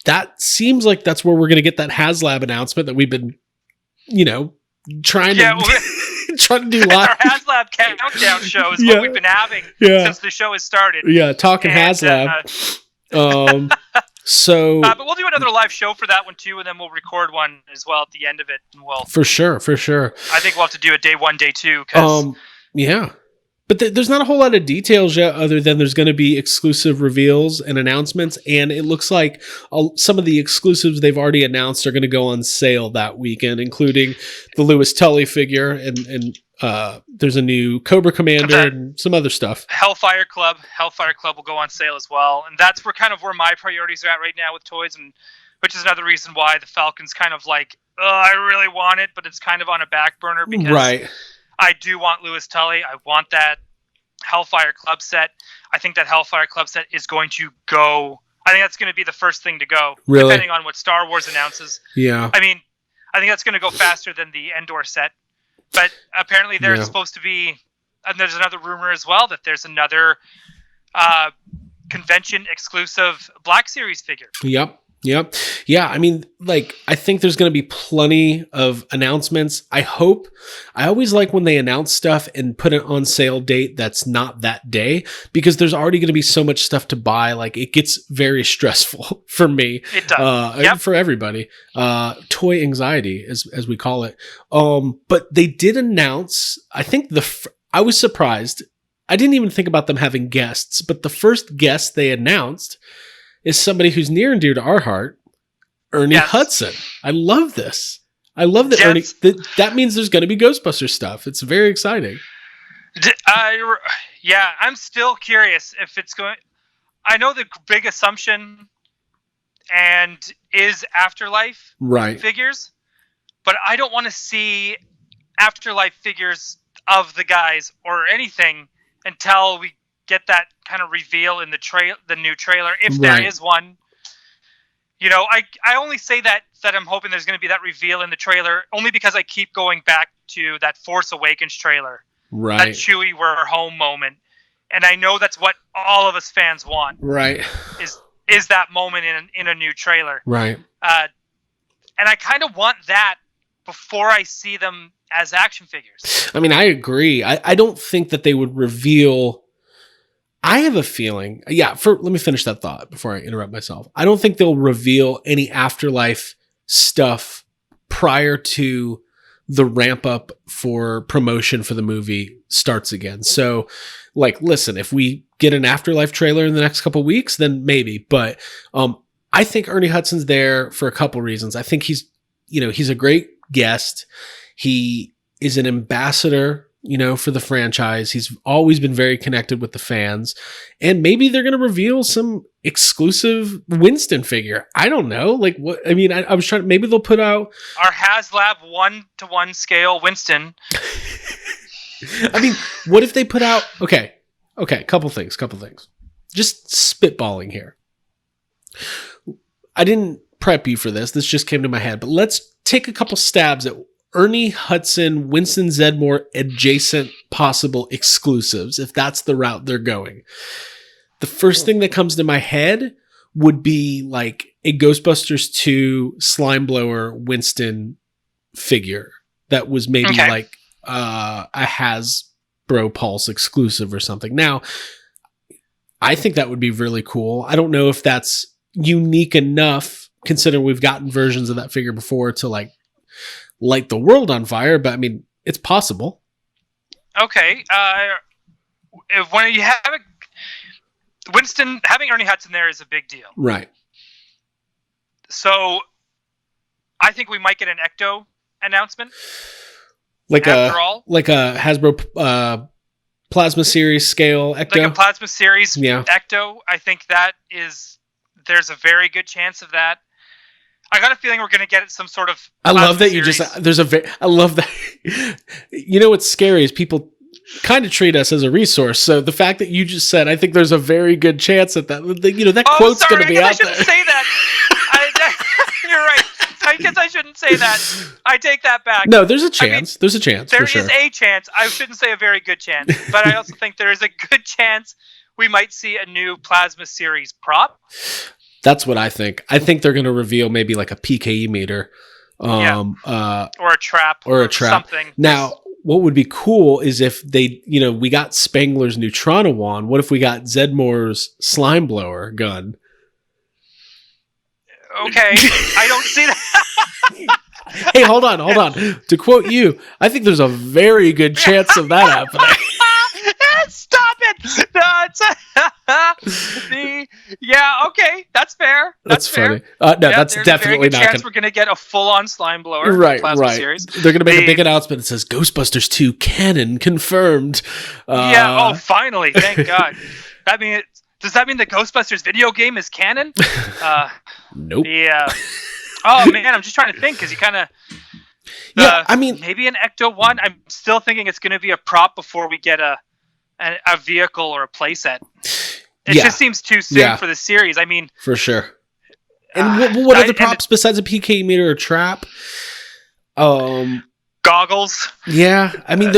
that seems like that's where we're going to get that HasLab announcement that we've been, trying to do live. Our HasLab countdown show is what we've been having since the show has started. Yeah, talking HasLab. But we'll do another live show for that one too, and then we'll record one as well at the end of it, and we'll for sure. I think we'll have to do a day 1, day 2. Yeah, but there's not a whole lot of details yet, other than there's going to be exclusive reveals and announcements, and it looks like some of the exclusives they've already announced are going to go on sale that weekend, including the Louis Tully figure, and there's a new Cobra Commander and some other stuff. Hellfire Club will go on sale as well, and that's where my priorities are at right now with toys, and which is another reason why the Falcon's kind of I really want it, but it's kind of on a back burner because I do want Louis Tully. I want that Hellfire Club set. I think that Hellfire Club set is going to go. I think that's going to be the first thing to go, depending on what Star Wars announces. Yeah. I mean, I think that's going to go faster than the Endor set. But apparently there's supposed to be, and there's another rumor as well that there's another convention exclusive Black Series figure. Yep. Yep. Yeah. I mean, like, I think there's going to be plenty of announcements. I always like when they announce stuff and put an on sale date that's not that day, because there's already going to be so much stuff to buy. Like, it gets very stressful for me. It does. And for everybody. Toy anxiety, as we call it. But they did announce, I think I was surprised. I didn't even think about them having guests, but the first guest they announced is somebody who's near and dear to our heart, Ernie Hudson. I love this. I love that Ernie. That means there's going to be Ghostbusters stuff. It's very exciting. Yeah, I'm still curious if it's going. I know the big assumption and is Afterlife figures, but I don't want to see Afterlife figures of the guys or anything until we get that kind of reveal in the new trailer, if there is one. You know, I only say that I'm hoping there's going to be that reveal in the trailer, only because I keep going back to that Force Awakens trailer, that Chewie we're home moment, and I know that's what all of us fans want. Is that moment in a new trailer? And I kind of want that before I see them as action figures. I mean, I agree. I don't think that they would reveal. I have a feeling, let me finish that thought before I interrupt myself. I don't think they'll reveal any Afterlife stuff prior to the ramp up for promotion for the movie starts again. So, like, listen, if we get an Afterlife trailer in the next couple of weeks, then maybe. But I think Ernie Hudson's there for a couple reasons. I think he's a great guest. He is an ambassador, for the franchise. He's always been very connected with the fans, and maybe they're going to reveal some exclusive Winston figure. I don't know. Like, what? I mean, I was trying. Maybe they'll put out our HasLab 1-to-1 scale Winston. I mean, what if they put out? Okay. Couple things. Just spitballing here. I didn't prep you for this. This just came to my head. But let's take a couple stabs at Ernie Hudson, Winston Zeddemore adjacent possible exclusives, if that's the route they're going. The first thing that comes to my head would be like a Ghostbusters 2 slime blower Winston figure that was maybe like a Hasbro Pulse exclusive or something. Now, I think that would be really cool. I don't know if that's unique enough, considering we've gotten versions of that figure before, to like light the world on fire, but I mean, it's possible. Okay. When you have Winston, having Ernie Hudson there is a big deal. Right. So I think we might get an Ecto announcement. Like a Hasbro Plasma Series scale Ecto. Like a Plasma Series Ecto. I think there's a very good chance of that. I got a feeling we're going to get some sort of. I love that series. I love that. What's scary is people kind of treat us as a resource. So the fact that you just said, I think there's a very good chance that that quote's going to be out there. I shouldn't say that. You're right. I guess I shouldn't say that. I take that back. No, there's a chance. There's a chance. There is a chance. I shouldn't say a very good chance, but I also think there is a good chance we might see a new Plasma Series prop. That's what I think. I think they're going to reveal maybe like a PKE meter. Or a trap. Or something. Now, what would be cool is if they, we got Spangler's Neutrona wand. What if we got Zedmore's slime blower gun? Okay. I don't see that. Hey, hold on. To quote you, I think there's a very good chance of that happening. Stop it! Okay, that's fair. That's fair. Funny. No, that's definitely not. Chance we're going to get a full-on slime blower. Right. Series. They're going to make a big announcement that says Ghostbusters 2 Canon confirmed. Finally! Thank God. Does that mean the Ghostbusters video game is canon? Nope. Yeah. Oh man, I'm just trying to think because you kind of. I mean, maybe an Ecto 1. I'm still thinking it's going to be a prop before we get a vehicle or a playset. It just seems too soon for the series. I mean, for sure. And what other props besides a PK meter or trap? goggles. Yeah, I mean,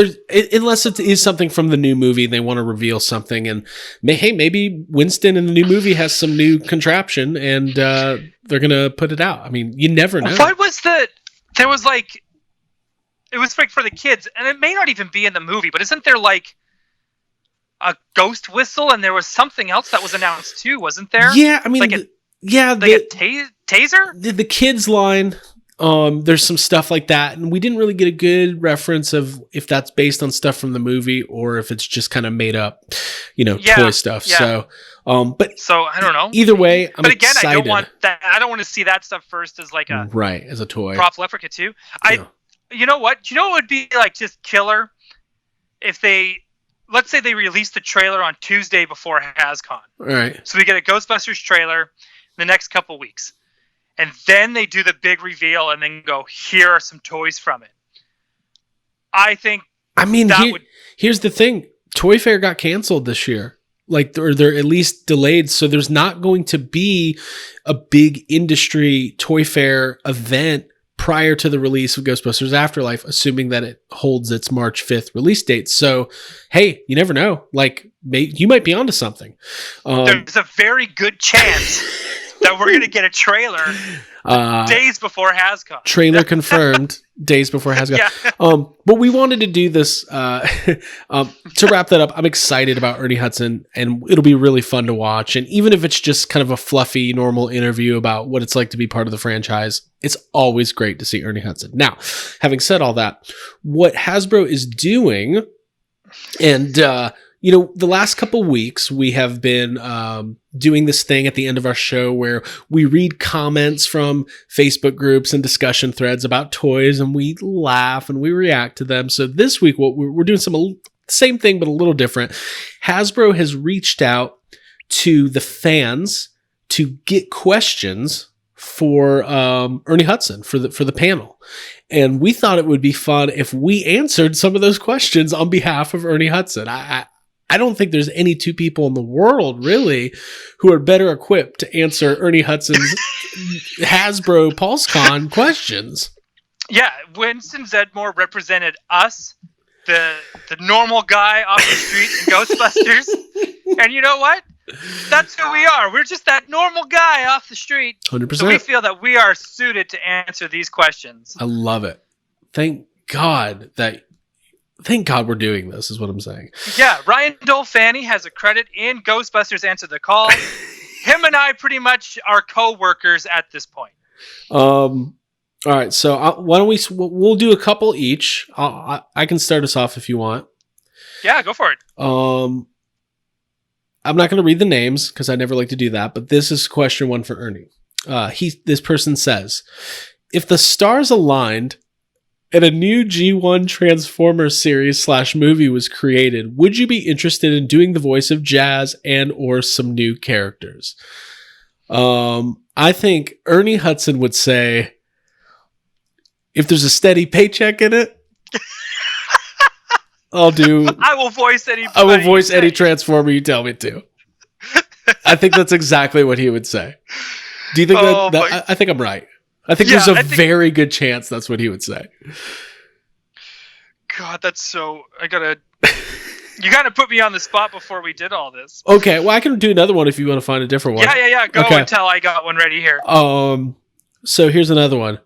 unless it is something from the new movie, they want to reveal something, and hey, maybe Winston in the new movie has some new contraption, and they're gonna put it out. I mean, you never know. What was there was like, it was like for the kids, and it may not even be in the movie, but isn't there like a ghost whistle, and there was something else that was announced too, wasn't there? Yeah, I mean, like a taser. The kids line. There's some stuff like that, and we didn't really get a good reference of if that's based on stuff from the movie or if it's just kind of made up, toy stuff. Yeah. So I don't know. Either way, I'm again, excited. I don't want that. I don't want to see that stuff first as like as a toy. Prop Leprechaun 2. You know what? You know what would be like just killer if let's say they released the trailer on Tuesday before HasCon. All right. So we get a Ghostbusters trailer in the next couple weeks. And then they do the big reveal and then go, here are some toys from it. I think here's the thing. Toy Fair got canceled this year. Or they're at least delayed. So there's not going to be a big industry Toy Fair event prior to the release of Ghostbusters Afterlife, assuming that it holds its March 5th release date. So, hey, you never know. You might be onto something. There's a very good chance that we're going to get a trailer days before HasCon. Trailer confirmed days before HasCon. Yeah. But we wanted to do this to wrap that up. I'm excited about Ernie Hudson, and it'll be really fun to watch. And even if it's just kind of a fluffy, normal interview about what it's like to be part of the franchise, it's always great to see Ernie Hudson. Now, having said all that, what Hasbro is doing, and the last couple weeks we have been doing this thing at the end of our show where we read comments from Facebook groups and discussion threads about toys, and we laugh and we react to them. So this week, what we're doing same thing, but a little different. Hasbro has reached out to the fans to get questions for Ernie Hudson for the panel. And we thought it would be fun if we answered some of those questions on behalf of Ernie Hudson. I don't think there's any two people in the world, really, who are better equipped to answer Ernie Hudson's Hasbro PulseCon questions. Yeah, Winston Zedmore represented us, the normal guy off the street in Ghostbusters. And you know what? That's who we are. We're just that normal guy off the street. 100%. So we feel that we are suited to answer these questions. I love it. Thank God we're doing this, is what I'm saying. Yeah, Ryan Dolfani has a credit in Ghostbusters Answer the Call. Him and I pretty much are co-workers at this point. All right, so why don't we'll do a couple each. I can start us off if you want. Yeah, go for it. I'm not going to read the names because I never like to do that, but this is question one for Ernie. This person says, if the stars aligned and a new G1 Transformers series / movie was created, would you be interested in doing the voice of Jazz and or some new characters? I think Ernie Hudson would say, if there's a steady paycheck in it, I will voice any Transformer you tell me to. I think that's exactly what he would say. Do you think I think I'm right? I think there's a very good chance that's what he would say. God, that's so... you gotta put me on the spot before we did all this. Okay, well, I can do another one if you want to find a different one. Yeah. Go until I got one ready here. So here's another one.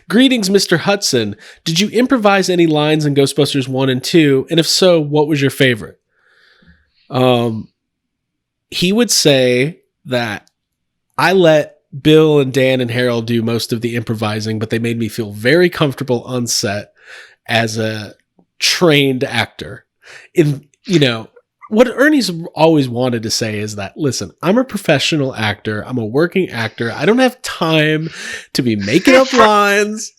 Greetings, Mr. Hudson. Did you improvise any lines in Ghostbusters 1 and 2? And if so, what was your favorite? He would say that I let Bill and Dan and Harold do most of the improvising, but they made me feel very comfortable on set as a trained actor. What Ernie's always wanted to say is that, listen, I'm a professional actor. I'm a working actor. I don't have time to be making up lines.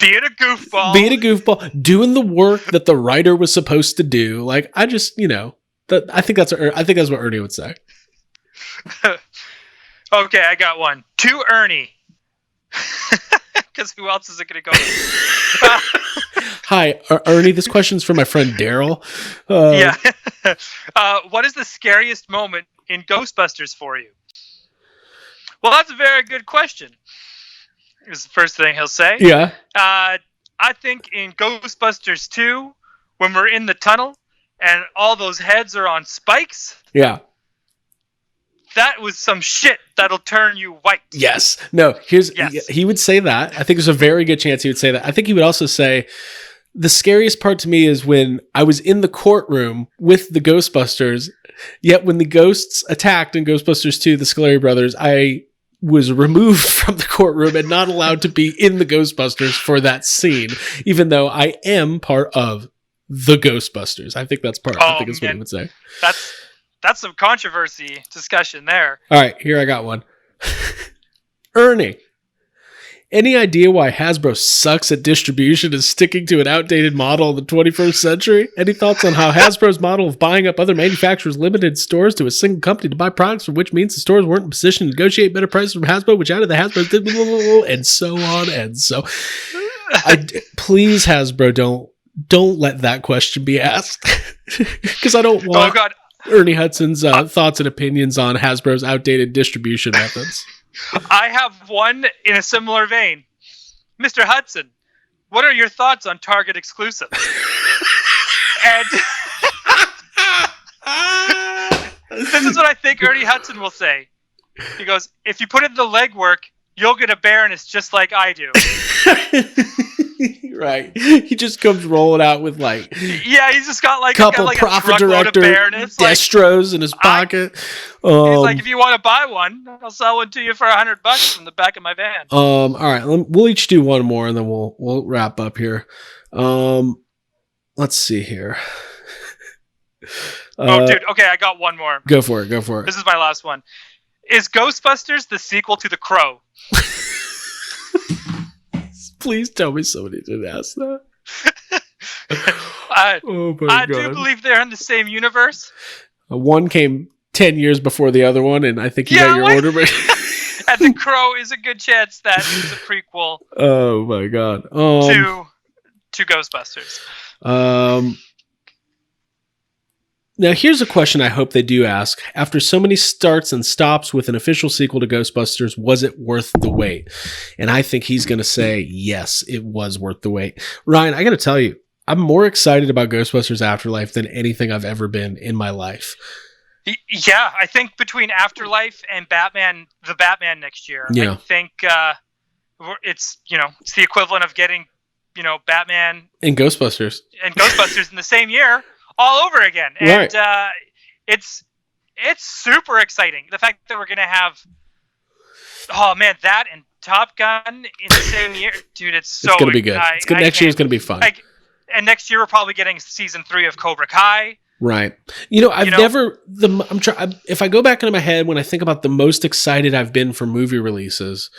Being a goofball. Doing the work that the writer was supposed to do. I think that's what Ernie would say. Okay, I got one. To Ernie. Because who else is it going to go to? Hi, Ernie. This question's for my friend Daryl. Yeah. What is the scariest moment in Ghostbusters for you? Well, that's a very good question. Is the first thing he'll say. Yeah. I think in Ghostbusters 2, when we're in the tunnel and all those heads are on spikes. Yeah. That was some shit that'll turn you white. Yes. No, he would say that. I think there's a very good chance he would say that. I think he would also say, the scariest part to me is when I was in the courtroom with the Ghostbusters, yet when the ghosts attacked in Ghostbusters 2, the Scolari brothers, I was removed from the courtroom and not allowed to be in the Ghostbusters for that scene, even though I am part of the Ghostbusters. I think that's part. I think that's what he would say. That's some controversy discussion there. All right, here I got one. Ernie, any idea why Hasbro sucks at distribution and sticking to an outdated model in the 21st century? Any thoughts on how Hasbro's model of buying up other manufacturers limited stores to a single company to buy products, from which means the stores weren't in position to negotiate better prices from Hasbro, which added the Hasbro, and so on and so. Please, Hasbro, don't let that question be asked, because I don't want Ernie Hudson's thoughts and opinions on Hasbro's outdated distribution methods. I have one in a similar vein. Mr. Hudson, what are your thoughts on Target exclusives? And this is what I think Ernie Hudson will say. He goes, if you put in the legwork, you'll get a Baroness just like I do. Right. He just comes rolling out with like... Yeah, he's just got like couple profit director Destros in his pocket. He's like, if you want to buy one, I'll sell one to you for $100 from the back of my van. All right, we'll each do one more and then we'll wrap up here. Let's see here. Dude, okay, I got one more. Go for it. This is my last one. Is Ghostbusters the sequel to The Crow? Please tell me somebody did ask that. I do believe they're in the same universe. One came 10 years before the other one, and I think you got your order. But and The Crow is a good chance that it's a prequel. Oh my god. To Ghostbusters. Now, here's a question I hope they do ask. After so many starts and stops with an official sequel to Ghostbusters, was it worth the wait? And I think he's going to say, yes, it was worth the wait. Ryan, I got to tell you, I'm more excited about Ghostbusters Afterlife than anything I've ever been in my life. Yeah, I think between Afterlife and the Batman next year, I think it's the equivalent of getting, Batman and Ghostbusters in the same year. All over again. And it's super exciting. The fact that we're going to have, that and Top Gun in the same year. Dude, it's going to be good. Next year is going to be fun. And next year we're probably getting season 3 of Cobra Kai. Right. If I go back into my head when I think about the most excited I've been for movie releases,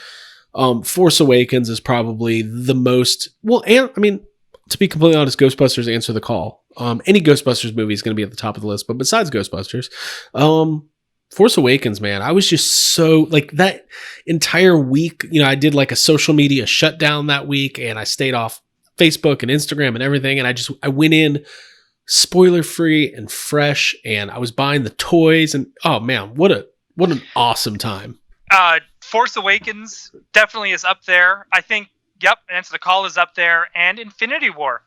Force Awakens is probably the most, to be completely honest, Ghostbusters Answer the Call. Any Ghostbusters movie is going to be at the top of the list, but besides Ghostbusters, Force Awakens, man, I was just so like that entire week. I did like a social media shutdown that week, and I stayed off Facebook and Instagram and everything. And I went in spoiler free and fresh, and I was buying the toys, and oh man, what an awesome time. Force Awakens definitely is up there. I think. Yep, Answer the Call is up there, and Infinity War.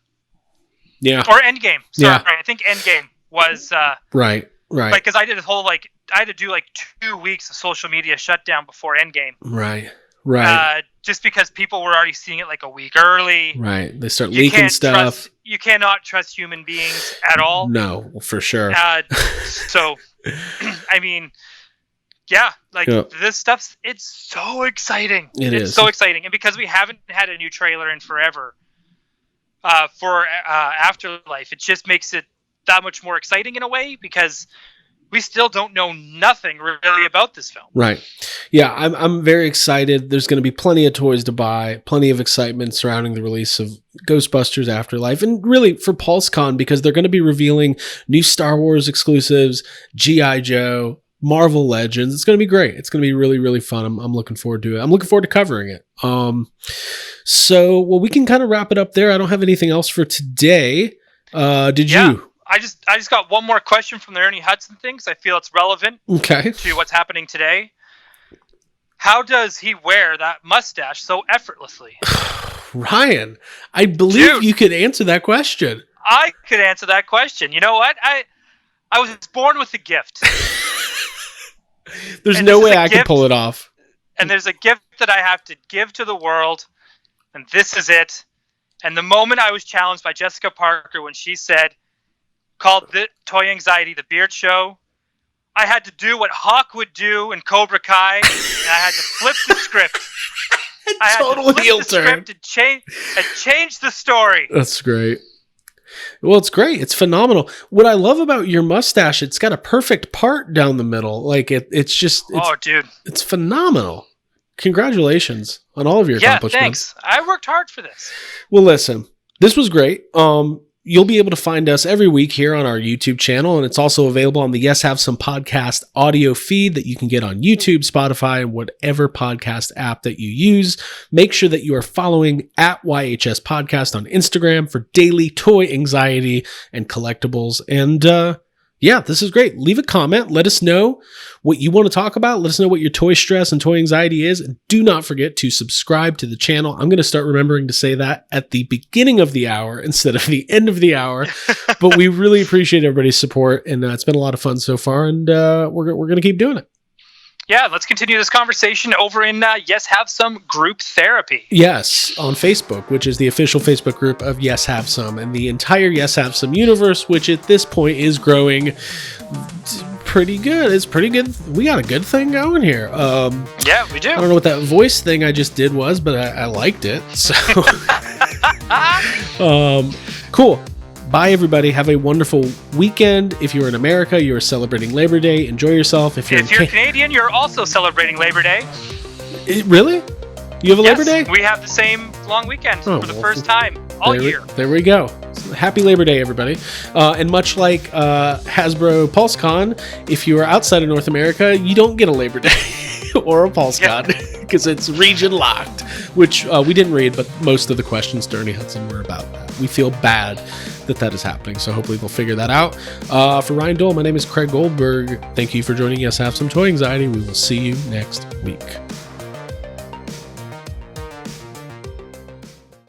Yeah. Or Endgame. Sorry, I think Endgame was... right. Because I did I had to do 2 weeks of social media shutdown before Endgame. Right. Just because people were already seeing it a week early. Right. They start leaking stuff. You cannot trust human beings at all. No, for sure. So, this stuff's, it's so exciting. It's so exciting. And because we haven't had a new trailer in forever for Afterlife, it just makes it that much more exciting in a way, because we still don't know nothing really about this film. Right. Yeah, I'm very excited. There's going to be plenty of toys to buy, plenty of excitement surrounding the release of Ghostbusters Afterlife, and really for PulseCon, because they're going to be revealing new Star Wars exclusives, G.I. Joe, Marvel Legends. It's going to be great. It's going to be really, really fun. I'm looking forward to it. I'm looking forward to covering it. So we can kind of wrap it up there. I don't have anything else for today. Did you? I just got one more question from the Ernie Hudson thing, because I feel it's relevant to what's happening today. How does he wear that mustache so effortlessly? Ryan, I believe you could answer that question. I could answer that question. You know what? I was born with a gift. There's no way I can pull it off. And there's a gift that I have to give to the world, and this is it. And the moment I was challenged by Jessica Parker when she called the Toy Anxiety the Beard Show, I had to do what Hawk would do in Cobra Kai, and I had to flip the script. I had to flip the script and change the story. That's great. Well, it's great. It's phenomenal. What I love about your mustache, it's got a perfect part down the middle. Like it's dude, it's phenomenal. Congratulations on all of your accomplishments. Thanks. I worked hard for this. Well, listen, this was great. You'll be able to find us every week here on our YouTube channel, and it's also available on the Yes Have Some podcast audio feed that you can get on YouTube, Spotify, and whatever podcast app that you use. Make sure that you are following at YHS Podcast on Instagram for daily toy anxiety and collectibles. And yeah, this is great. Leave a comment. Let us know what you want to talk about. Let us know what your toy stress and toy anxiety is. And do not forget to subscribe to the channel. I'm going to start remembering to say that at the beginning of the hour instead of the end of the hour. But we really appreciate everybody's support. And it's been a lot of fun so far. And we're going to keep doing it. Yeah, let's continue this conversation over in Yes Have Some Group Therapy. Yes, on Facebook, which is the official Facebook group of Yes Have Some, and the entire Yes Have Some universe, which at this point is growing pretty good. It's pretty good. We got a good thing going here. Yeah, we do. I don't know what that voice thing I just did was, but I liked it. So, cool. Bye, everybody. Have a wonderful weekend. If you're in America, you're celebrating Labor Day. Enjoy yourself. If you're Canadian, you're also celebrating Labor Day. Really? You have a Labor Day? We have the same long weekend for the first time all year. There we go. Happy Labor Day, everybody. And much like Hasbro PulseCon, if you are outside of North America, you don't get a Labor Day or a PulseCon because it's region locked, which we didn't read, but most of the questions to Ernie Hudson were about that. We feel bad that is happening, so hopefully they'll figure that out. For Ryan Dole, my name is Craig Goldberg. Thank you for joining us. Have some toy anxiety. We will see you next week.